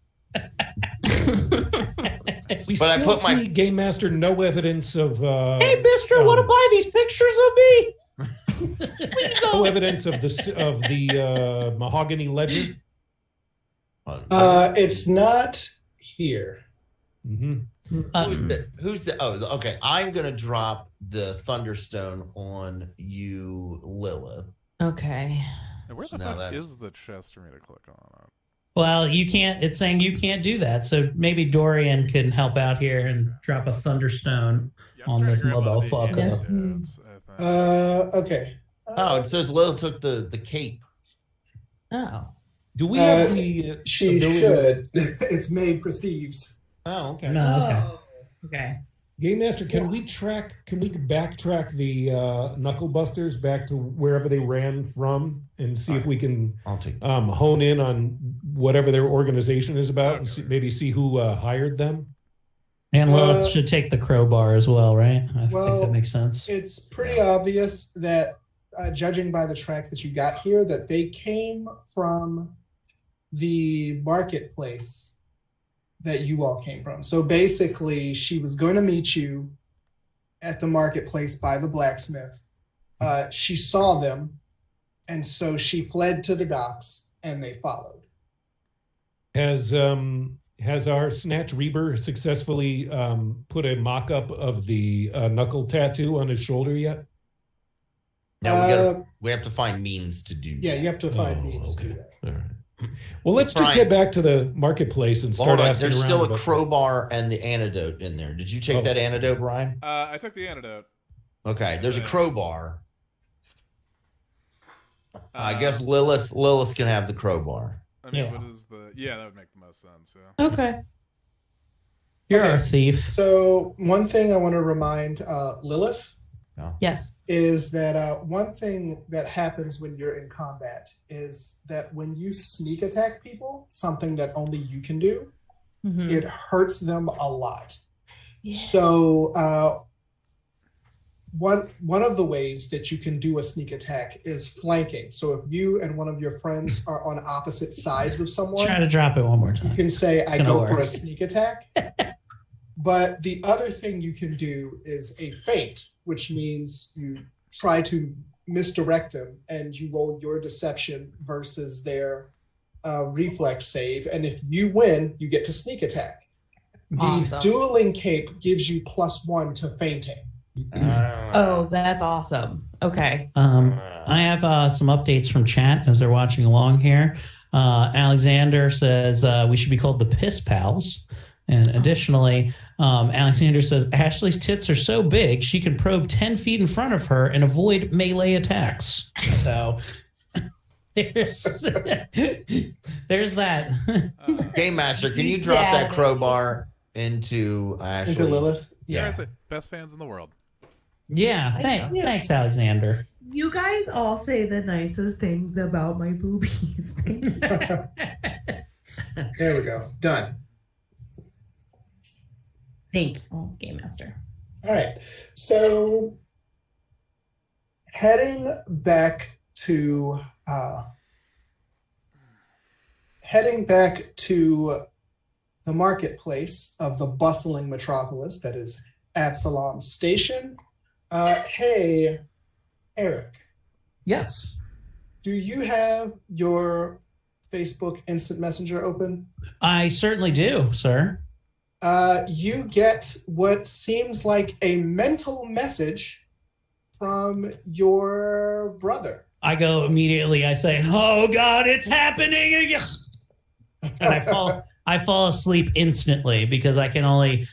Speaker 5: We
Speaker 1: But I
Speaker 5: still
Speaker 1: put my-
Speaker 5: see Game Master no evidence of.
Speaker 8: Hey, mister, want to buy these pictures of me?
Speaker 5: No evidence of the mahogany ledger.
Speaker 6: It's not here.
Speaker 5: Mm-hmm.
Speaker 1: Who's the? Oh, okay. I'm gonna drop the Thunderstone on you, Lilith.
Speaker 3: Okay.
Speaker 2: Now, where the
Speaker 1: No,
Speaker 2: fuck
Speaker 1: that's-
Speaker 2: is the chest for me to click on?
Speaker 4: Well, you can't. It's saying you can't do that. So maybe Dorian can help out here and drop a thunderstone
Speaker 2: Yeah, I'm
Speaker 4: on
Speaker 2: trying
Speaker 4: this
Speaker 2: to grab all the
Speaker 4: motherfucker.
Speaker 2: antidotes, I think.
Speaker 6: Okay.
Speaker 1: Oh, it says Lilith took the cape.
Speaker 3: Oh.
Speaker 5: Do we have the?
Speaker 6: She
Speaker 5: ability-
Speaker 6: should. It's made for thieves.
Speaker 1: Oh, okay.
Speaker 4: No,
Speaker 3: Okay.
Speaker 5: Game Master, can we backtrack the Knuckle Busters back to wherever they ran from and see if we can
Speaker 1: I'll take.
Speaker 5: hone in on whatever their organization is about and
Speaker 2: Okay.
Speaker 5: see who hired them?
Speaker 4: And Lilith should take the crowbar as well, right? I think
Speaker 6: well,
Speaker 4: that makes sense.
Speaker 6: It's pretty obvious that, judging by the tracks that you got here, that they came from the marketplace that you all came from. So basically, she was going to meet you at the marketplace by the blacksmith. She saw them, and so she fled to the docks, and they followed.
Speaker 5: Has our Snatch Reaver successfully put a mock-up of the knuckle tattoo on his shoulder yet?
Speaker 1: Now we have to find means to do.
Speaker 6: Yeah,
Speaker 1: that.
Speaker 6: you have to find means to do that.
Speaker 5: All right. Well, let's just
Speaker 1: Brian.
Speaker 5: head back to the marketplace and
Speaker 1: Well,
Speaker 5: start
Speaker 1: hold on.
Speaker 5: asking
Speaker 1: There's
Speaker 5: around
Speaker 1: still a
Speaker 5: about-
Speaker 1: crowbar and the antidote in there. Did you take
Speaker 5: Oh.
Speaker 1: that antidote, Brian?
Speaker 2: I took the antidote.
Speaker 1: Okay. There's a crowbar. I
Speaker 2: Uh,
Speaker 1: guess Lilith can have the crowbar.
Speaker 2: I mean,
Speaker 4: Yeah.
Speaker 2: what is the? Yeah, that would make the most sense. Yeah.
Speaker 3: Okay.
Speaker 4: You're
Speaker 6: Okay.
Speaker 4: our thief.
Speaker 6: So one thing I want to remind Lilith
Speaker 3: Yes.
Speaker 6: is that one thing that happens when you're in combat is that when you sneak attack people, something that only you can do,
Speaker 3: Mhm.
Speaker 6: it hurts them a lot.
Speaker 3: Yeah.
Speaker 6: So one of the ways that you can do a sneak attack is flanking. So if you and one of your friends are on opposite sides of someone,
Speaker 4: Try to drop it one more
Speaker 6: you
Speaker 4: time.
Speaker 6: can say, I
Speaker 4: gonna
Speaker 6: go for
Speaker 4: work.
Speaker 6: a sneak attack. But the other thing you can do is a feint, which means you try to misdirect them and you roll your deception versus their reflex save. And if you win, you get to sneak attack. The
Speaker 3: Awesome.
Speaker 6: dueling cape gives you +1 to feinting.
Speaker 3: Oh, that's awesome. Okay.
Speaker 4: I have some updates from chat as they're watching along here. Alexander says we should be called the Piss Pals. And additionally, Alexander says Ashley's tits are so big she can probe 10 feet in front of her and avoid melee attacks. So there's that.
Speaker 1: Game Master, can you drop
Speaker 3: Yeah.
Speaker 1: that crowbar into Ashley?
Speaker 6: Into Lilith.
Speaker 2: Yeah. Best fans in the world.
Speaker 4: Yeah, thanks, Alexander.
Speaker 3: You guys all say the nicest things about my boobies.
Speaker 6: There we go. Done.
Speaker 3: Thank you, Game Master.
Speaker 6: All right. So heading back to the marketplace of the bustling metropolis that is Absalom Station. Hey, Eric,
Speaker 4: Yes.
Speaker 6: do you have your Facebook Instant Messenger open?
Speaker 4: I certainly do, sir.
Speaker 6: You get what seems like a mental message from your brother.
Speaker 4: I go immediately. I say, "Oh God, it's happening again!" And I fall asleep instantly because I can only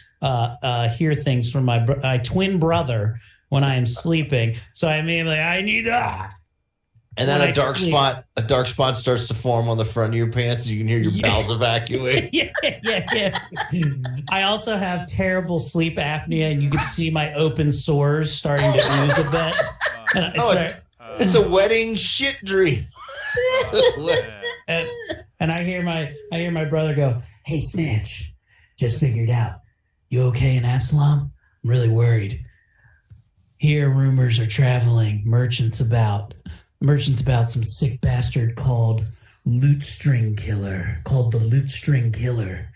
Speaker 4: hear things from my twin brother when I am sleeping. So I immediately, I need
Speaker 1: And then
Speaker 4: when
Speaker 1: a
Speaker 4: I
Speaker 1: dark
Speaker 4: sleep.
Speaker 1: spot starts to form on the front of your pants, and you can hear your
Speaker 4: Yeah.
Speaker 1: bowels evacuate.
Speaker 4: yeah. I also have terrible sleep apnea, and you can see my open sores starting to ooze a bit. And I
Speaker 1: Oh,
Speaker 4: start-
Speaker 1: It's a wedding shit dream.
Speaker 2: man.
Speaker 4: and I hear my brother go, "Hey, Snatch, just figured out. You okay in Absalom? I'm really worried. Here, rumors are traveling. Merchants about some sick bastard called loot string killer called the Loot String Killer.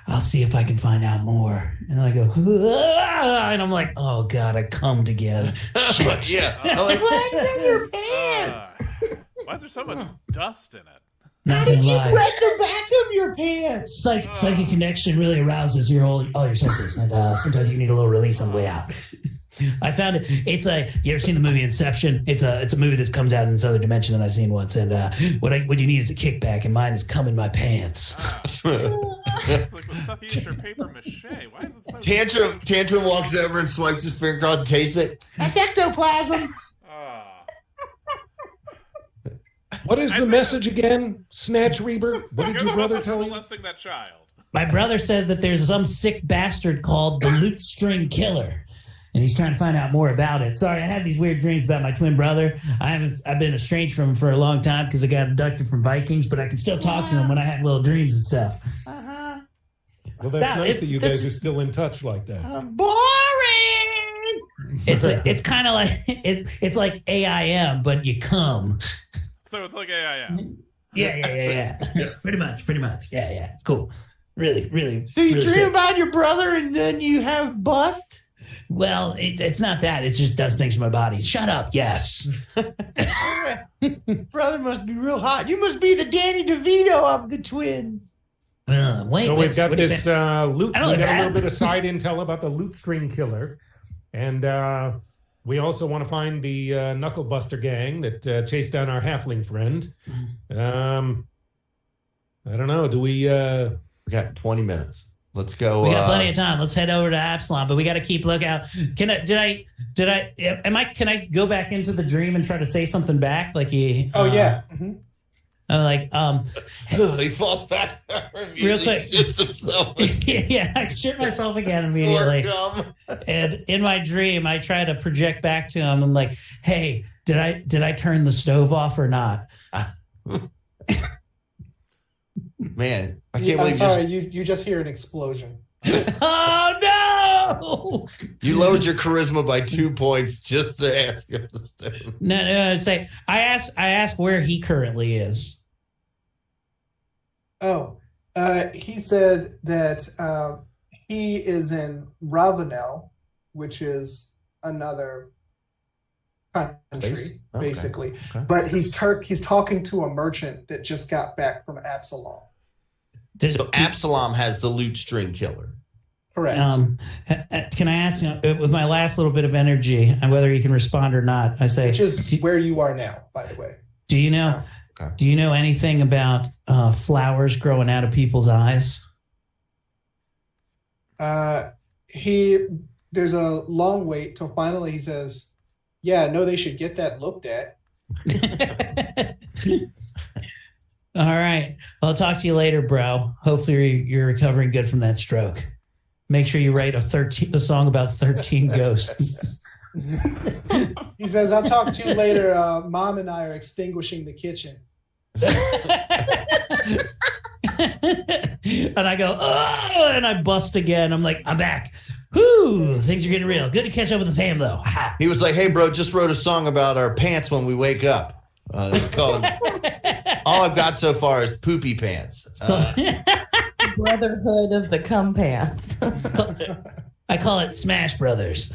Speaker 4: I'll see if I can find out more. And then I go, and I'm like, oh God, I cummed again. Shit.
Speaker 1: Yeah. I'm like,
Speaker 8: What's in your pants?
Speaker 2: Why is there so much dust in it?
Speaker 8: How did you wet the back of your pants?
Speaker 4: Psychic connection really arouses all your senses, and sometimes you need a little release on the way out. I found it. It's you ever seen the movie Inception? It's a movie that comes out in this other dimension that I've seen once. And what you need is a kickback, and mine is cum in my pants.
Speaker 2: It's like the stuff you use for paper mache. Why is it so?
Speaker 1: Tantrum walks over and swipes his finger across and tastes it.
Speaker 8: That's ectoplasm.
Speaker 5: What is the message again, Snatch Reaper? What did your brother tell you?
Speaker 2: Molesting that child.
Speaker 4: My brother said that there's some sick bastard called the Loot String Killer, and he's trying to find out more about it. Sorry, I had these weird dreams about my twin brother. I've been estranged from him for a long time because I got abducted from Vikings, but I can still talk to him when I have little dreams and stuff.
Speaker 5: Well, that's nice that you guys are still in touch like that.
Speaker 8: Boring.
Speaker 4: It's kind of like it's like AIM, but you come.
Speaker 2: So it's like AIM.
Speaker 4: Yeah. Pretty much. Yeah. It's cool. Really.
Speaker 8: So you
Speaker 4: really
Speaker 8: dream
Speaker 4: sick.
Speaker 8: about your brother and then you have bust?
Speaker 4: Well, it's not that. It just does things to my body. Shut up. Yes.
Speaker 8: Brother must be real hot. You must be the Danny DeVito of the twins.
Speaker 4: Wait.
Speaker 5: So we've got
Speaker 4: what is
Speaker 5: this
Speaker 4: it?
Speaker 5: loot. We
Speaker 4: I don't
Speaker 5: got a
Speaker 4: know.
Speaker 5: little bit of side intel about the Loot String Killer, and we also want to find the Knuckle Buster gang that chased down our halfling friend. I don't know. Do we?
Speaker 1: We got 20 minutes. Let's go.
Speaker 4: We got plenty of time. Let's head over to Absalom, but we got to keep lookout. Can I go back into the dream and try to say something back? Like he?
Speaker 6: Oh yeah.
Speaker 1: He falls back.
Speaker 4: Real quick.
Speaker 1: Shits himself.
Speaker 4: Yeah, I shit myself again immediately. And in my dream, I try to project back to him. I'm like, "Hey, did I turn the stove off or not?"
Speaker 1: Man, I can't
Speaker 6: I'm
Speaker 1: believe
Speaker 6: sorry, you just hear an explosion.
Speaker 4: Oh no!
Speaker 1: you lowered your charisma by 2 points just to ask him the stove.
Speaker 4: No. Say I ask where he currently is.
Speaker 6: Oh, he said that he is in Ravenel, which is another country,
Speaker 1: Okay.
Speaker 6: basically.
Speaker 1: Okay.
Speaker 6: But he's talking to a merchant that just got back from Absalom.
Speaker 1: So Absalom has the Loot String Killer.
Speaker 6: Correct.
Speaker 4: Can I ask with my last little bit of energy, and whether you can respond or not? I say,
Speaker 6: Which is where you are now, by the way.
Speaker 4: do you know?
Speaker 1: Okay.
Speaker 4: Do you know anything about flowers growing out of people's eyes?
Speaker 6: There's a long wait till finally he says, "Yeah, no, they should get that looked at."
Speaker 4: All right. Well, I'll talk to you later, bro. Hopefully you're recovering good from that stroke. Make sure you write a song about 13 ghosts.
Speaker 6: He says, "I'll talk to you later. Mom and I are extinguishing the kitchen."
Speaker 4: And I go, oh, and I bust again. I'm like, I'm back. Whoo, things are getting real. Good to catch up with the fam, though.
Speaker 1: He was like, "Hey, bro, just wrote a song about our pants when we wake up. It's called All I've Got So Far is Poopy Pants."
Speaker 3: Brotherhood of the cum pants.
Speaker 4: I call it Smash Brothers.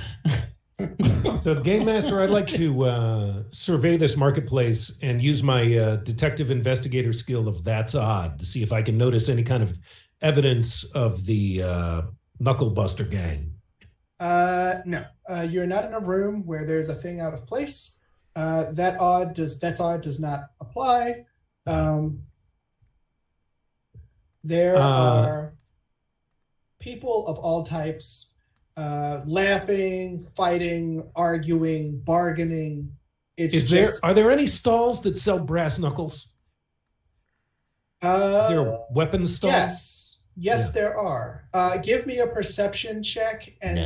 Speaker 5: So, Game Master, I'd like to survey this marketplace and use my detective investigator skill of That's Odd to see if I can notice any kind of evidence of the Knuckle Buster gang.
Speaker 6: No, you're not in a room where there's a thing out of place. That's odd does not apply. There are people of all types laughing, fighting, arguing, bargaining.
Speaker 5: Are there any stalls that sell brass knuckles? There are weapon stalls?
Speaker 6: Yes, there are. Give me a perception check and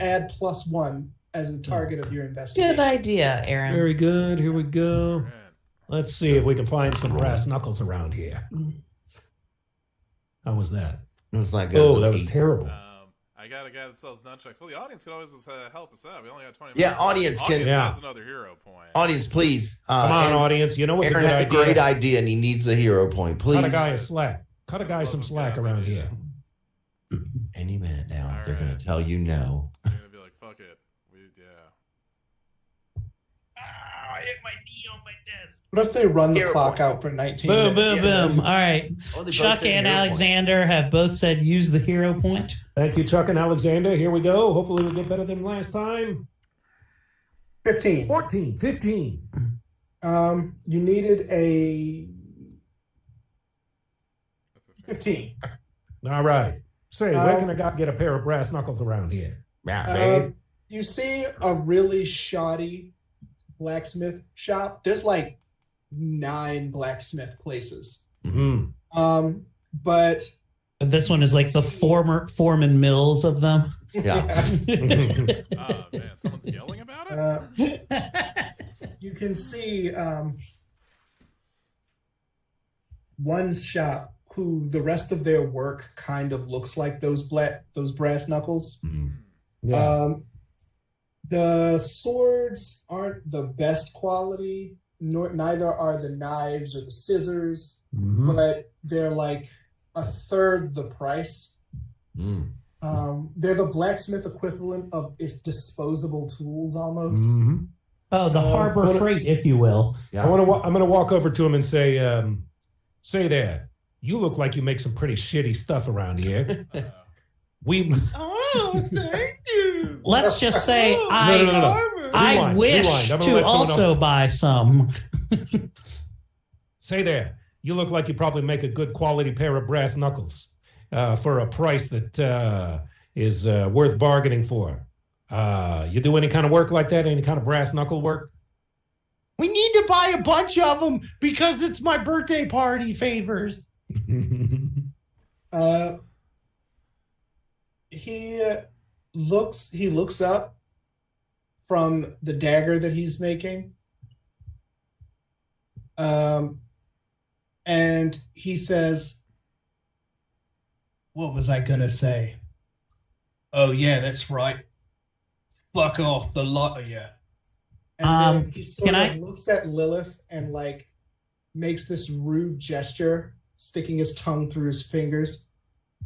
Speaker 6: add +1 as a target of your investigation.
Speaker 3: Good idea, Aaron.
Speaker 5: Very good. Here we go. Let's see if we can find some brass knuckles around here. How was that?
Speaker 1: It was not good.
Speaker 5: Oh, that was terrible.
Speaker 2: I got a guy that sells nunchucks. Well, the audience could always help us out. We only got 20 minutes.
Speaker 1: Yeah, audience can.
Speaker 2: Has another hero point.
Speaker 1: Audience, please.
Speaker 5: Come on, audience. You know what?
Speaker 1: Aaron had a great idea, and he needs a hero point. Please.
Speaker 5: Cut a guy a slack. Cut a guy some slack around here.
Speaker 1: Any minute now,
Speaker 2: All
Speaker 1: they're
Speaker 2: right.
Speaker 1: going to tell you no.
Speaker 2: They're going to be like, fuck it.
Speaker 4: I hit my knee on my desk.
Speaker 6: What if they run the
Speaker 1: Hero
Speaker 6: clock
Speaker 1: point.
Speaker 6: out for 19
Speaker 4: Boom,
Speaker 6: minutes?
Speaker 4: boom, boom. All right.
Speaker 1: Oh, they both
Speaker 4: Chuck
Speaker 1: said
Speaker 4: and
Speaker 1: hero point.
Speaker 4: Alexander have both said use the hero point.
Speaker 5: Thank you, Chuck and Alexander. Here we go. Hopefully we'll get better than last time.
Speaker 6: 15.
Speaker 5: 14, 15.
Speaker 6: You needed a 15.
Speaker 5: All right. Say, where can a guy get a pair of brass knuckles around here?
Speaker 6: You see a really shoddy blacksmith shop. There's like 9 blacksmith places.
Speaker 5: Mm-hmm.
Speaker 6: But
Speaker 4: This one is like the Foreman Mills of them.
Speaker 1: Yeah.
Speaker 2: Oh, man. Someone's yelling about it?
Speaker 6: you can see one shop who the rest of their work kind of looks like those brass knuckles.
Speaker 5: Yeah.
Speaker 6: The swords aren't the best quality, neither are the knives or the scissors, but they're like a third the price. They're the blacksmith equivalent of disposable tools almost.
Speaker 4: Oh, the Harbor Freight, if you will.
Speaker 1: Yeah.
Speaker 5: I'm gonna walk over to him and say, say there, you look like you make some pretty shitty stuff around here.
Speaker 8: Oh, thank you.
Speaker 4: Let's just say
Speaker 5: No.
Speaker 4: I
Speaker 5: Rewind,
Speaker 4: wish
Speaker 5: rewind. I'm gonna
Speaker 4: to
Speaker 5: let someone
Speaker 4: also
Speaker 5: else-
Speaker 4: buy some.
Speaker 5: Say there, you look like you probably make a good quality pair of brass knuckles for a price that is worth bargaining for. You do any kind of work like that? Any kind of brass knuckle work?
Speaker 8: We need to buy a bunch of them because it's my birthday party favors.
Speaker 6: He looks up from the dagger that he's making. And he says, what was I gonna say? Oh yeah, that's right. Fuck off, the lot of you. And then he sort of looks at Lilith and like makes this rude gesture, sticking his tongue through his fingers.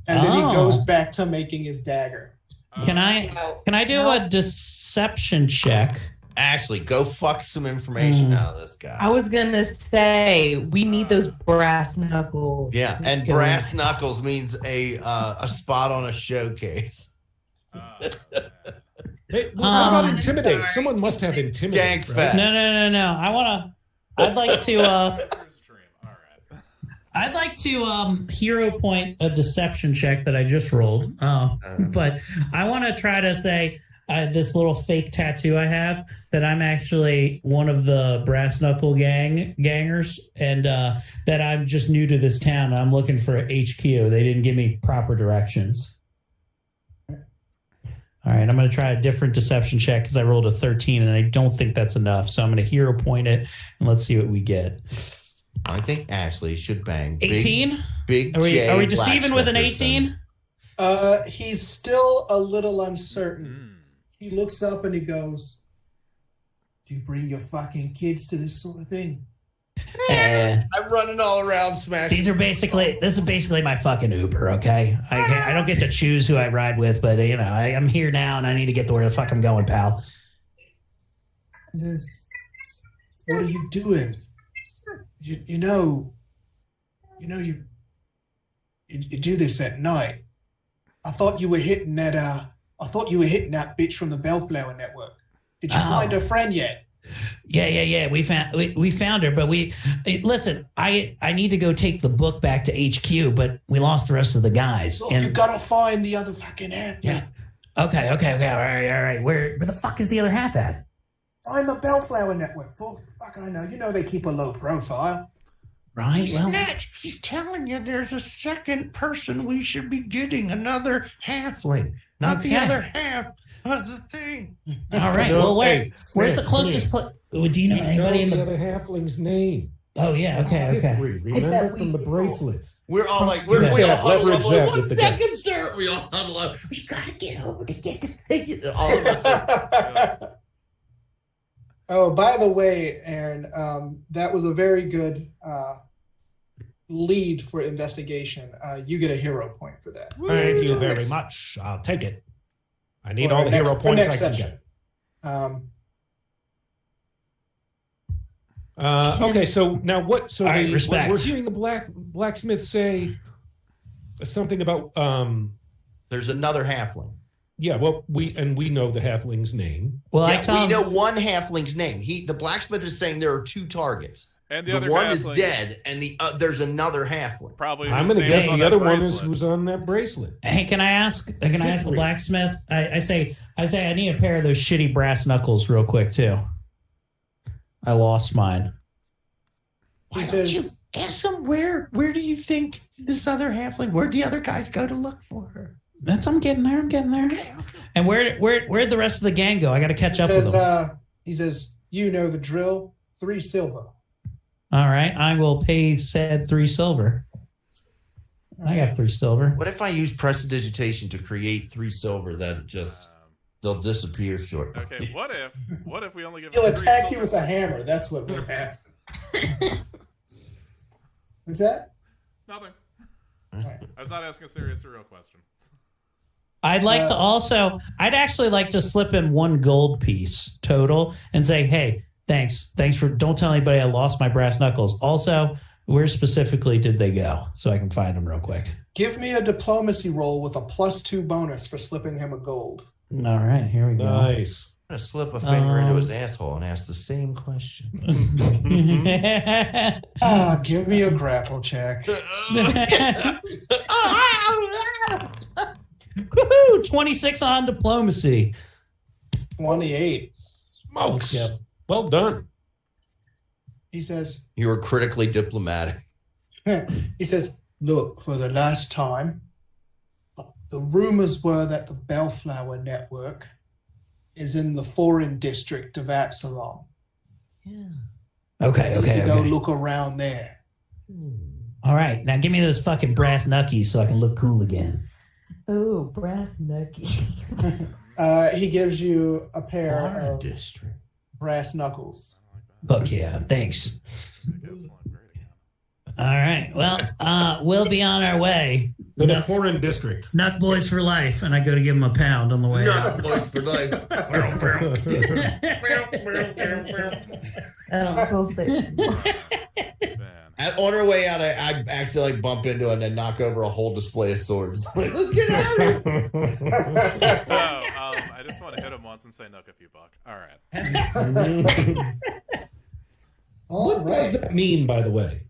Speaker 6: And then he goes back to making his dagger.
Speaker 4: Can I do a deception check?
Speaker 1: Ashley, go fuck some information out of this guy.
Speaker 3: I was gonna say we need those brass knuckles.
Speaker 1: Yeah, and brass knuckles means a spot on a showcase.
Speaker 5: Hey, how about intimidate? Someone must have intimidate.
Speaker 1: Gank
Speaker 5: right?
Speaker 1: fest.
Speaker 4: No. I'd like to I'd like to hero point a deception check that I just rolled. But I want to try to say this little fake tattoo I have that I'm actually one of the brass knuckle gangers, and that I'm just new to this town. I'm looking for a HQ. They didn't give me proper directions. All right, I'm going to try a different deception check because I rolled a 13, and I don't think that's enough. So I'm going to hero point it, and let's see what we get.
Speaker 1: I think Ashley should bang.
Speaker 4: 18?
Speaker 1: Big
Speaker 4: Are we
Speaker 1: J
Speaker 4: deceiving with an
Speaker 1: Blacksmith
Speaker 4: 18?
Speaker 6: He's still a little uncertain. He looks up and he goes, do you bring your fucking kids to this sort of thing?
Speaker 1: I'm running all around smashing.
Speaker 4: This is basically my fucking Uber, okay? I don't get to choose who I ride with, but you know, I'm here now and I need to get to where the fuck I'm going, pal.
Speaker 6: What are you doing? You do this at night. I thought you were hitting that bitch from the Bellflower Network. Did you find her friend yet?
Speaker 4: Yeah. We found her, but listen. I need to go take the book back to HQ, but we lost the rest of the guys.
Speaker 6: Look, you gotta find the other fucking half.
Speaker 4: Yeah. Okay. All right. Where the fuck is the other half at?
Speaker 6: Find the Bellflower Network. Fuck, I know. You know they keep a low profile.
Speaker 4: Right. Well,
Speaker 8: Snatch, he's telling you there's a second person we should be getting, another halfling, not the other half of the thing.
Speaker 4: all right. Well, where's the closest place? Do you know anybody in
Speaker 5: the
Speaker 4: the?
Speaker 5: other halfling's name?
Speaker 4: Oh yeah, okay.
Speaker 5: Remember from the bracelets.
Speaker 1: We're all like,
Speaker 5: Yeah.
Speaker 1: we all
Speaker 5: Leverage
Speaker 1: huddle
Speaker 5: that
Speaker 1: up.
Speaker 5: with
Speaker 1: 1
Speaker 5: the guy.
Speaker 1: second, sir. We all huddle up. We gotta get over to get to all of us. Are,
Speaker 6: Oh, by the way, Aaron, that was a very good lead for investigation. You get a hero point for that.
Speaker 5: Thank you very much. I'll take it. I need
Speaker 6: For
Speaker 5: all the
Speaker 6: next-
Speaker 5: hero
Speaker 6: for
Speaker 5: points
Speaker 6: next
Speaker 5: I can
Speaker 6: session.
Speaker 5: get. Okay, so now what? So
Speaker 4: All right,
Speaker 5: the,
Speaker 4: respect.
Speaker 5: we're hearing the blacksmith say something about.
Speaker 1: there's another halfling.
Speaker 5: Yeah, well, we know the halfling's name.
Speaker 4: Well,
Speaker 1: Yeah,
Speaker 4: I tell
Speaker 1: we
Speaker 4: him,
Speaker 1: know one halfling's name. The blacksmith is saying there are 2 targets.
Speaker 2: And the
Speaker 1: The
Speaker 2: other
Speaker 1: one is
Speaker 2: halfling
Speaker 1: dead, and there's another halfling.
Speaker 2: Probably.
Speaker 5: I'm
Speaker 2: whose
Speaker 5: going to
Speaker 2: name
Speaker 5: guess
Speaker 2: on
Speaker 5: the
Speaker 2: that
Speaker 5: other one
Speaker 2: bracelet.
Speaker 5: was on that bracelet.
Speaker 4: hey, can I ask the blacksmith? I say I need a pair of those shitty brass knuckles real quick too. I lost mine.
Speaker 6: He says,
Speaker 8: Ask him where do you think this other halfling, where'd the other guys go to look for her?
Speaker 4: I'm getting there. And where'd the rest of the gang go? I got to catch up with them.
Speaker 6: he says, you know the drill, 3 silver.
Speaker 4: All right, I will pay said 3 silver. I got 3 silver.
Speaker 1: What if I use prestidigitation to create 3 silver that just they'll disappear shortly?
Speaker 2: Okay, what if we only give
Speaker 6: He'll
Speaker 2: him 3
Speaker 6: attack you
Speaker 2: silver?
Speaker 6: with a hammer. That's what will happen. What's that?
Speaker 2: Nothing.
Speaker 6: Right.
Speaker 2: I was not asking a serious or real question.
Speaker 4: I'd I'd actually like to slip in 1 gold piece total and say, hey, thanks for, don't tell anybody I lost my brass knuckles. Also, where specifically did they go? So I can find them real quick.
Speaker 6: Give me a diplomacy roll with a +2 bonus for slipping him a gold.
Speaker 4: All right, here we go.
Speaker 5: Nice.
Speaker 1: I'm gonna slip a finger into his asshole and ask the same question.
Speaker 6: Give me a grapple check.
Speaker 4: Woohoo! 26 on diplomacy.
Speaker 6: 28.
Speaker 5: Smokes.
Speaker 4: Let's go.
Speaker 5: Well done.
Speaker 6: He says,
Speaker 1: You were critically diplomatic.
Speaker 6: look, for the last time, the rumors were that the Bellflower Network is in the foreign district of Absalom.
Speaker 4: Okay.
Speaker 6: You go look around there.
Speaker 4: All right, now give me those fucking brass knuckies so I can look cool again.
Speaker 3: Oh, brass nucky.
Speaker 6: He gives you a pair of
Speaker 8: District.
Speaker 6: brass knuckles.
Speaker 4: Fuck yeah, thanks.
Speaker 2: Excellent, great again.
Speaker 4: All right, well, we'll be on our way.
Speaker 5: To the foreign district.
Speaker 4: Nut boys for life, and I go to give them a pound on the way out.
Speaker 1: Voice for life.
Speaker 3: Oh, we'll see.
Speaker 2: Man.
Speaker 1: On our way out, I accidentally bump into and then knock over a whole display of swords. Like, let's get out of here.
Speaker 2: I just want to hit him once and say "Nook if you buck." All right.
Speaker 5: What does that mean, by the way?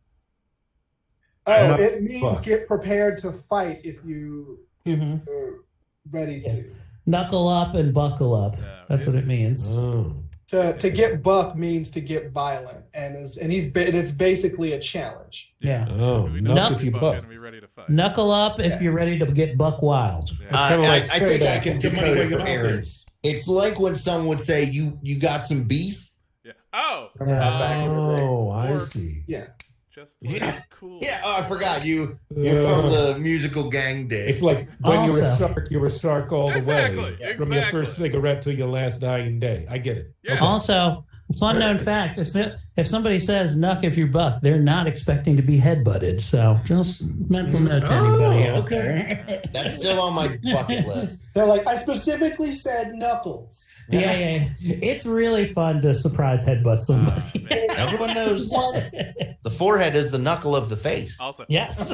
Speaker 6: Oh, it means
Speaker 5: Fuck.
Speaker 6: get prepared to fight if you
Speaker 4: Mhm.
Speaker 6: are ready to.
Speaker 4: Knuckle up and buckle up.
Speaker 2: Yeah,
Speaker 4: That's what it means.
Speaker 5: Oh.
Speaker 6: To get buck means to get violent, and it's basically a challenge.
Speaker 4: Yeah.
Speaker 5: Oh,
Speaker 2: We
Speaker 5: knuck
Speaker 2: know
Speaker 5: if you
Speaker 2: buck
Speaker 5: buck.
Speaker 2: and we ready to fight.
Speaker 4: Knuckle up if
Speaker 6: Yeah.
Speaker 4: you're ready to get buck wild.
Speaker 2: Yeah.
Speaker 5: kinda like
Speaker 1: I think I
Speaker 5: that.
Speaker 1: can
Speaker 5: Put your money
Speaker 1: decode
Speaker 5: where
Speaker 1: it
Speaker 5: your
Speaker 1: for
Speaker 5: mouth
Speaker 1: Aaron.
Speaker 5: is.
Speaker 1: It's like when someone would say, "You got some beef."
Speaker 2: Yeah. Oh.
Speaker 1: Back in the day.
Speaker 5: Oh, I
Speaker 2: Or-
Speaker 5: see.
Speaker 6: Yeah.
Speaker 2: Just plain
Speaker 1: Yeah.
Speaker 2: cool.
Speaker 1: Yeah. Oh, I forgot you're from the musical gang day.
Speaker 5: It's like when
Speaker 4: Also-
Speaker 5: you're a sark all the
Speaker 2: Exactly,
Speaker 5: way. From your first
Speaker 2: exactly.
Speaker 5: cigarette till your last dying day. I get it.
Speaker 2: Yeah.
Speaker 4: Also, fun known fact: if somebody says "knuck if you buck," they're not expecting to be headbutted. So just mental note to anybody out there.
Speaker 1: That's still on my bucket list.
Speaker 6: They're like, I specifically said knuckles.
Speaker 4: Yeah. It's really fun to surprise headbutt somebody.
Speaker 2: Man.
Speaker 1: Everyone knows the forehead is the knuckle of the face.
Speaker 2: Also,
Speaker 4: Yes.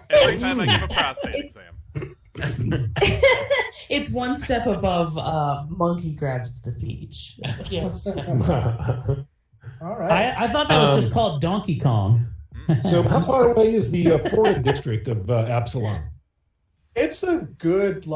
Speaker 2: every time I give a prostate exam.
Speaker 3: It's one step above monkey grabs at the beach.
Speaker 4: Yes.
Speaker 6: All right.
Speaker 4: I thought that was just called Donkey Kong.
Speaker 5: So how far away is the foreign district of Absalom?
Speaker 6: It's a good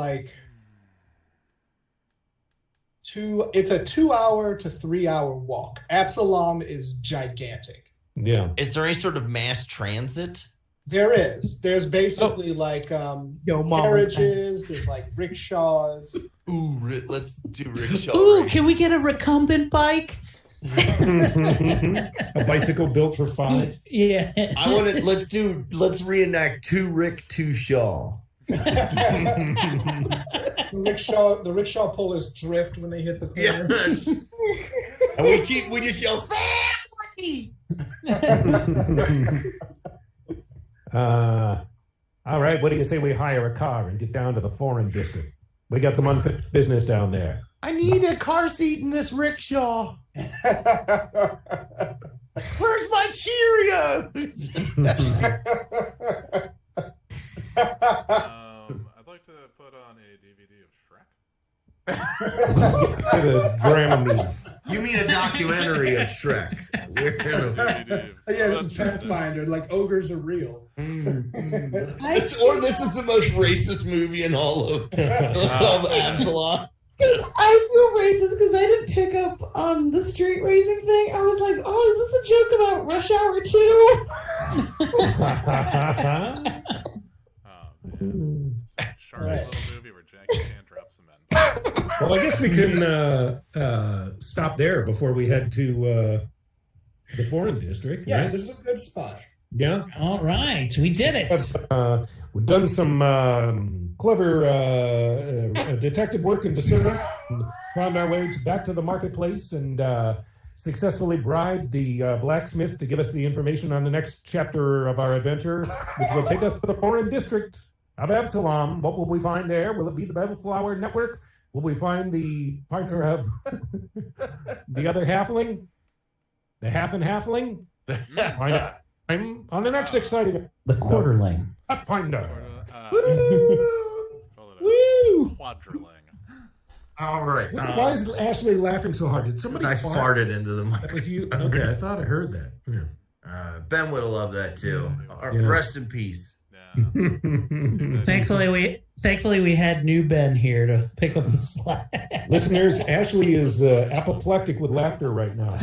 Speaker 6: it's a 2-hour to 3-hour walk. Absalom is gigantic.
Speaker 5: Yeah.
Speaker 1: Is there any sort of mass transit?
Speaker 6: There is. There's basically
Speaker 3: Yo, mom.
Speaker 6: carriages. There's like rickshaws.
Speaker 1: Ooh, let's do rickshaw.
Speaker 4: Ooh,
Speaker 1: race.
Speaker 4: can we get a recumbent bike?
Speaker 5: A bicycle built for 5.
Speaker 4: Yeah.
Speaker 1: I want to. Let's reenact 2 Rick, 2 Shaw.
Speaker 6: The rickshaw pullers drift when they hit the corner.
Speaker 1: Yes. And we just yell family.
Speaker 5: All right, what do you say we hire a car and get down to the foreign district? We got some unfinished business down there.
Speaker 8: I need a car seat in this rickshaw. Where's my Cheerios?
Speaker 2: I'd like to put on a DVD of Shrek.
Speaker 5: Get a Dramamine.
Speaker 1: You mean a documentary of Shrek?
Speaker 6: Yeah, this is Pathfinder. Like, ogres are real.
Speaker 1: This is the most racist movie in all of Absalom.
Speaker 3: I feel racist because I didn't pick up on the street racing thing. I was like, oh, is this a joke about Rush Hour 2?
Speaker 2: Sharp
Speaker 6: Right.
Speaker 2: little movie where Jackie Chan drops some men.
Speaker 5: Well, I guess we can stop there before we head to the foreign district.
Speaker 6: Yeah,
Speaker 5: right?
Speaker 6: this is a good spot.
Speaker 5: Yeah.
Speaker 4: All right, we did it.
Speaker 5: We've done some clever detective work and discernment, and found our way back to the marketplace, and successfully bribed the blacksmith to give us the information on the next chapter of our adventure, which will take us to the foreign district of Absalom. What will we find there? Will it be the Bellflower Network? Will we find the partner of the other halfling? The half and halfling? Find out. I'm on the next exciting
Speaker 4: The quarterling.
Speaker 5: Pathfinder.
Speaker 4: Woo!
Speaker 2: Quadriling.
Speaker 1: All right.
Speaker 5: Why is Ashley laughing so hard? Did somebody
Speaker 1: I
Speaker 5: fart?
Speaker 1: farted into the mic.
Speaker 5: That was you? Okay, I thought I heard that. Yeah.
Speaker 1: Ben would have loved that too.
Speaker 5: Yeah.
Speaker 1: Rest in peace.
Speaker 2: Yeah.
Speaker 4: Thankfully, we had new Ben here to pick up the slack.
Speaker 5: Listeners, Ashley is apoplectic with laughter right now.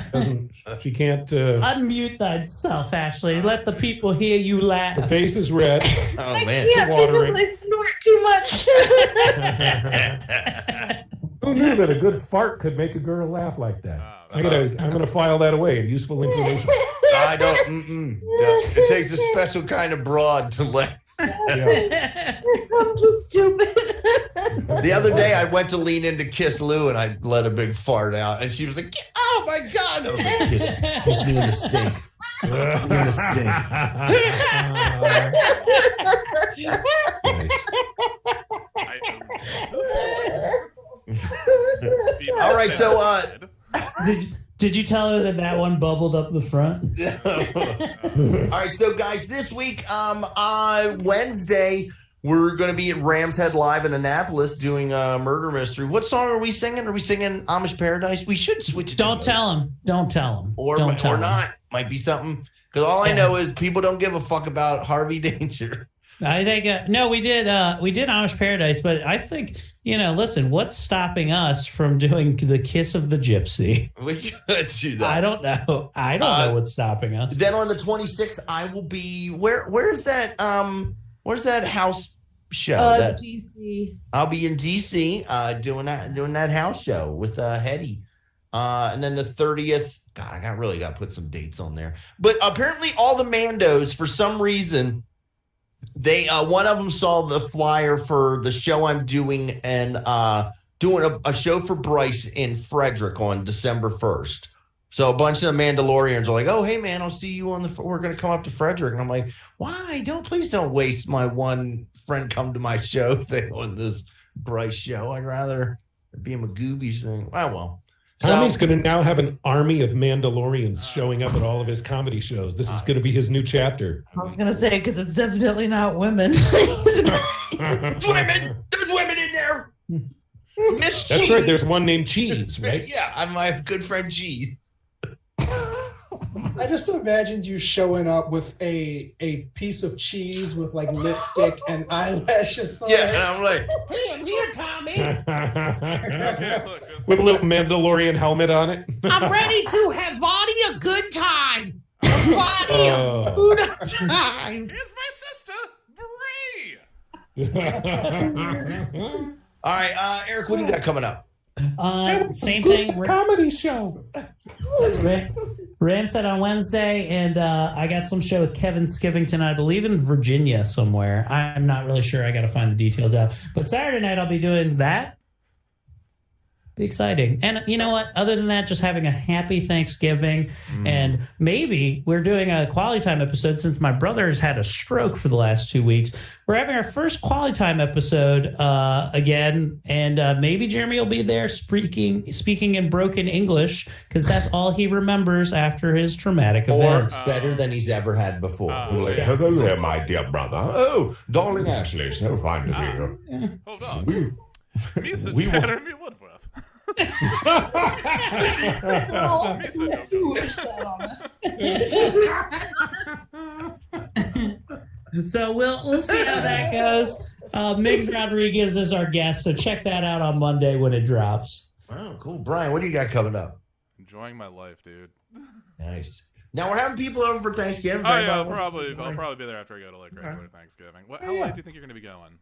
Speaker 5: She can't.
Speaker 4: Unmute thyself, Ashley. Let the people hear you
Speaker 5: Her
Speaker 4: laugh.
Speaker 5: face is red.
Speaker 1: Oh
Speaker 3: I
Speaker 1: man.
Speaker 3: can't
Speaker 5: watering.
Speaker 3: because I snort too much.
Speaker 5: Who knew that a good fart could make a girl laugh like that? I'm gonna file that away. Useful information.
Speaker 1: I don't. It takes a special kind of broad to let.
Speaker 5: Yeah.
Speaker 3: I'm just stupid.
Speaker 1: The other day, I went to lean in to kiss Lou, and I let a big fart out, and she was like, "Oh my god!" I was like, "Kiss me in the stink." All right, so
Speaker 4: Did you tell her that one bubbled up the front?
Speaker 1: all right, so guys, this week, Wednesday, we're going to be at Ram's Head Live in Annapolis doing a murder mystery. What song are we singing? Are we singing Amish Paradise? We should switch it.
Speaker 4: Don't tell him. Don't tell him.
Speaker 1: Or
Speaker 4: don't tell him.
Speaker 1: not. Might be something. Because all I know is people don't give a fuck about Harvey Danger.
Speaker 4: I think no, we did Amish Paradise, but I think listen, what's stopping us from doing the Kiss of the Gypsy?
Speaker 1: We could do that.
Speaker 4: I don't know. I don't know what's stopping us.
Speaker 1: Then on the 26th, I will be where's that house show?
Speaker 3: It's DC.
Speaker 1: I'll be in DC doing that house show with Hetty. And then the 30th, God, I really got to put some dates on there. But apparently all the Mandos, for some reason, they one of them saw the flyer for the show I'm doing and doing a show for Bryce in Frederick on December 1st. So a bunch of the Mandalorians are like, "Oh, hey man, I'll see you we're going to come up to Frederick." And I'm like, "Why? Please don't waste my one friend come to my show thing on this Bryce show. I'd rather be a Magoobies thing." Oh, well.
Speaker 5: Tommy's going to now have an army of Mandalorians showing up at all of his comedy shows. This is going to be his new chapter.
Speaker 3: I was gonna say because it's definitely not women.
Speaker 1: Women! There's women in there! Miss
Speaker 5: That's
Speaker 1: Cheese!
Speaker 5: right. There's one named Cheese, right?
Speaker 1: Yeah, I'm my good friend Cheese.
Speaker 6: I just imagined you showing up with a piece of cheese with like lipstick and eyelashes on
Speaker 1: Yeah,
Speaker 6: it.
Speaker 1: and I'm like,
Speaker 8: Hey, I'm here, Tommy.
Speaker 5: With a little Mandalorian helmet on it.
Speaker 8: I'm ready to have Vonnie a good time. Vonnie a good time.
Speaker 2: Here's my sister, Brie.
Speaker 1: all right, Eric, what do you got coming up?
Speaker 4: Same thing.
Speaker 5: Comedy show.
Speaker 4: Ram said on Wednesday, and I got some show with Kevin Skivington, I believe in Virginia somewhere. I'm not really sure. I got to find the details out. But Saturday night, I'll be doing that. Be exciting. And you know what? Other than that, just having a happy Thanksgiving. And maybe we're doing a quality time episode since my brother has had a stroke for the last 2 weeks. We're having our first quality time episode again. And maybe Jeremy will be there speaking in broken English because that's all he remembers after his traumatic event.
Speaker 1: Or better than he's ever had before.
Speaker 7: Hello there, my dear brother. Oh, darling Ashley, so fine to see you.
Speaker 2: Hold on. Misa chatter me Woodworth. Misa,
Speaker 4: So we'll see how that goes. Miggs Rodriguez is our guest, so check that out on Monday when it drops.
Speaker 1: Oh, cool. Brian, what do you got coming up?
Speaker 2: Enjoying my life, dude.
Speaker 1: Nice. Now we're having people over for Thanksgiving.
Speaker 2: Oh yeah, I'll probably be there after I go to like regular Thanksgiving. How late do you think you're going to be going?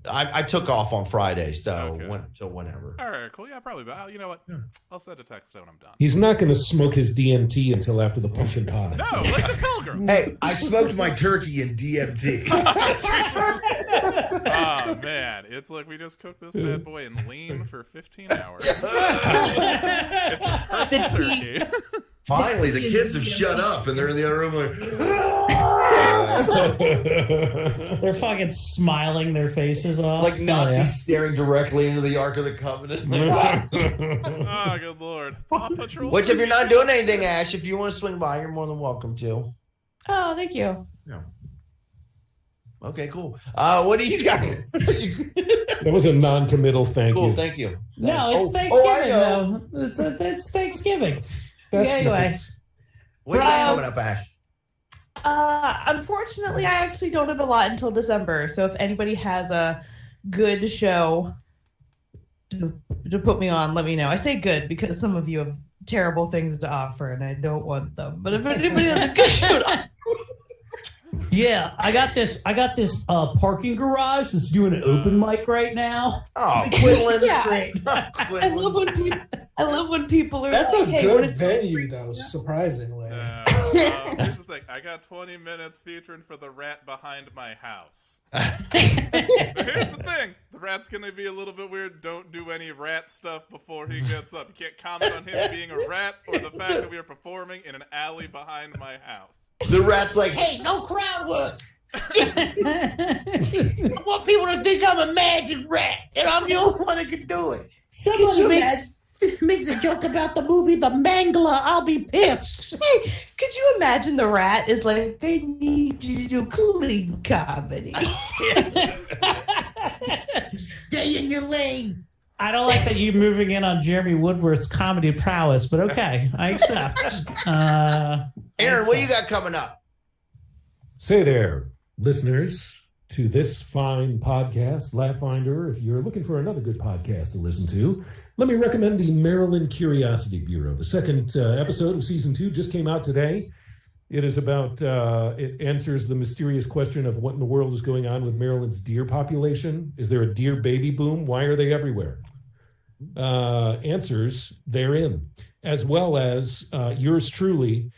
Speaker 1: I took off on Friday, so whenever.
Speaker 2: All right, cool. Yeah, probably. But you know what? I'll send a text when I'm done.
Speaker 5: He's not going to smoke his DMT until after the pumpkin pie.
Speaker 2: No, like the pilgrim.
Speaker 1: Hey, I smoked my turkey in DMT.
Speaker 2: Oh man, it's like we just cooked this bad boy in lean for 15 hours. It's a perfect turkey.
Speaker 1: Finally, the kids have shut up and they're in the other room like,
Speaker 4: they're fucking smiling their faces off.
Speaker 1: Like Nazis staring directly into the Ark of the Covenant.
Speaker 2: Oh, good Lord. Paw Patrol.
Speaker 1: Which, if you're not doing anything, Ash, if you want to swing by, you're more than welcome to.
Speaker 3: Oh, thank you.
Speaker 1: Yeah. Okay, cool. What do you got?
Speaker 5: That was a non-committal thank
Speaker 1: Cool,
Speaker 5: you.
Speaker 1: Thank you.
Speaker 4: No, it's Thanksgiving, though. It's Thanksgiving. Anyway.
Speaker 1: What do you got coming up, Ash?
Speaker 3: Unfortunately, I actually don't have a lot until December. So if anybody has a good show to put me on, let me know. I say good because some of you have terrible things to offer and I don't want them. But if anybody has a good show to offer,
Speaker 4: yeah, I got this parking garage that's doing an open mic right now.
Speaker 1: Oh, Quinlan's
Speaker 3: yeah.
Speaker 1: great.
Speaker 3: I love when people are
Speaker 6: That's
Speaker 3: like,
Speaker 6: a
Speaker 3: hey,
Speaker 6: good venue, though, surprisingly.
Speaker 2: Here's the thing. I got 20 minutes featuring for the rat behind my house. But here's the thing. The rat's going to be a little bit weird. Don't do any rat stuff before he gets up. You can't comment on him being a rat or the fact that we are performing in an alley behind my house.
Speaker 1: The rat's like,
Speaker 8: Hey, no crowd work. I want people to think I'm a magic rat, and I'm the only one that can do it. Somebody makes a joke about the movie The Mangler, I'll be pissed.
Speaker 3: Could you imagine the rat is like, I need you to do clean comedy.
Speaker 8: Stay in your lane.
Speaker 4: I don't like that you moving in on Jeremy Woodworth's comedy prowess, but okay, I accept.
Speaker 1: Aaron, what you got coming up?
Speaker 5: Say there, listeners, to this fine podcast, Laughfinder. If you're looking for another good podcast to listen to, let me recommend the Maryland Curiosity Bureau. The second episode of season 2 just came out today. It is about, it answers the mysterious question of what in the world is going on with Maryland's deer population. Is there a deer baby boom? Why are they everywhere? Answers therein, as well as yours truly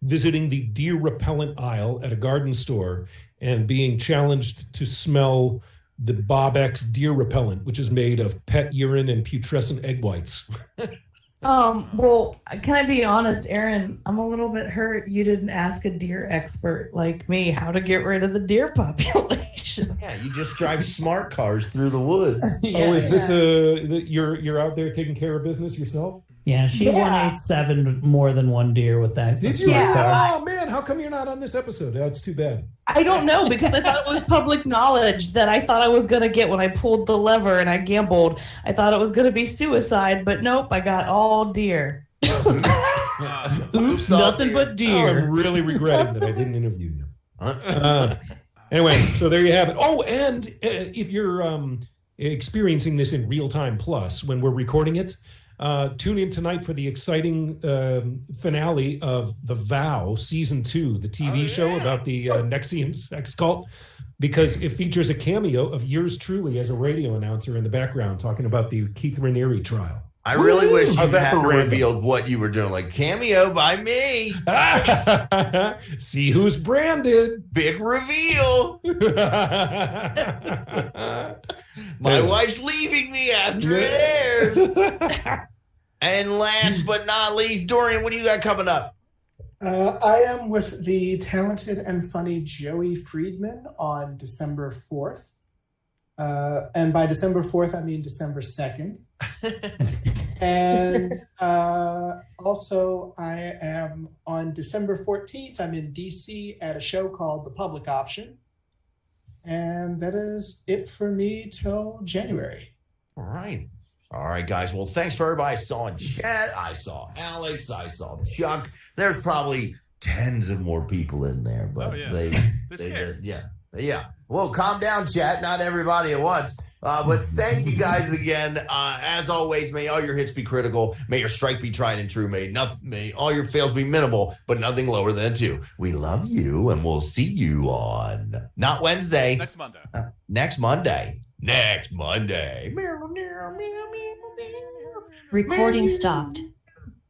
Speaker 5: visiting the deer repellent aisle at a garden store and being challenged to smell the Bob X deer repellent, which is made of pet urine and putrescent egg whites.
Speaker 3: Well, can I be honest, Aaron? I'm a little bit hurt you didn't ask a deer expert like me how to get rid of the deer population.
Speaker 1: Yeah, you just drive smart cars through the woods.
Speaker 5: Is this you're out there taking care of business yourself?
Speaker 4: Yeah, she 187 more than one deer with that.
Speaker 5: Did you? Oh man, how come you're not on this episode? That's too bad.
Speaker 3: I don't know, because I thought it was public knowledge that I thought I was going to get when I pulled the lever and I gambled. I thought it was going to be suicide, but nope, I got all deer.
Speaker 4: Oops, nothing but deer.
Speaker 5: I'm really regretting that I didn't interview you. Anyway, so there you have it. Oh, and if you're experiencing this in real time plus, when we're recording it, Tune in tonight for the exciting finale of The Vow Season 2, the TV show about the Nexium sex cult, because it features a cameo of yours truly as a radio announcer in the background talking about the Keith Raniere trial.
Speaker 1: I really wish you
Speaker 5: How's that
Speaker 1: had
Speaker 5: for random?
Speaker 1: revealed what you were doing, like cameo by me.
Speaker 5: See who's branded.
Speaker 1: Big reveal. My wife's leaving me after it airs. And last but not least, Dorian, what do you got coming up?
Speaker 6: I am with the talented and funny Joey Friedman on December 4th. And by December 4th, I mean December 2nd. And also, I am on December 14th. I'm in DC at a show called The Public Option. And that is it for me till January.
Speaker 1: All right. All right, guys. Well, thanks for everybody. I saw in chat. I saw Alex. I saw Chuck. There's probably tens of more people in there, but they yeah. Well, calm down, chat. Not everybody at once. But thank you guys again. As always, may all your hits be critical. May your strike be tried and true. May all your fails be minimal, but nothing lower than 2. We love you, and we'll see you on not Wednesday.
Speaker 2: Next Monday.
Speaker 1: Next Monday.
Speaker 9: Recording stopped.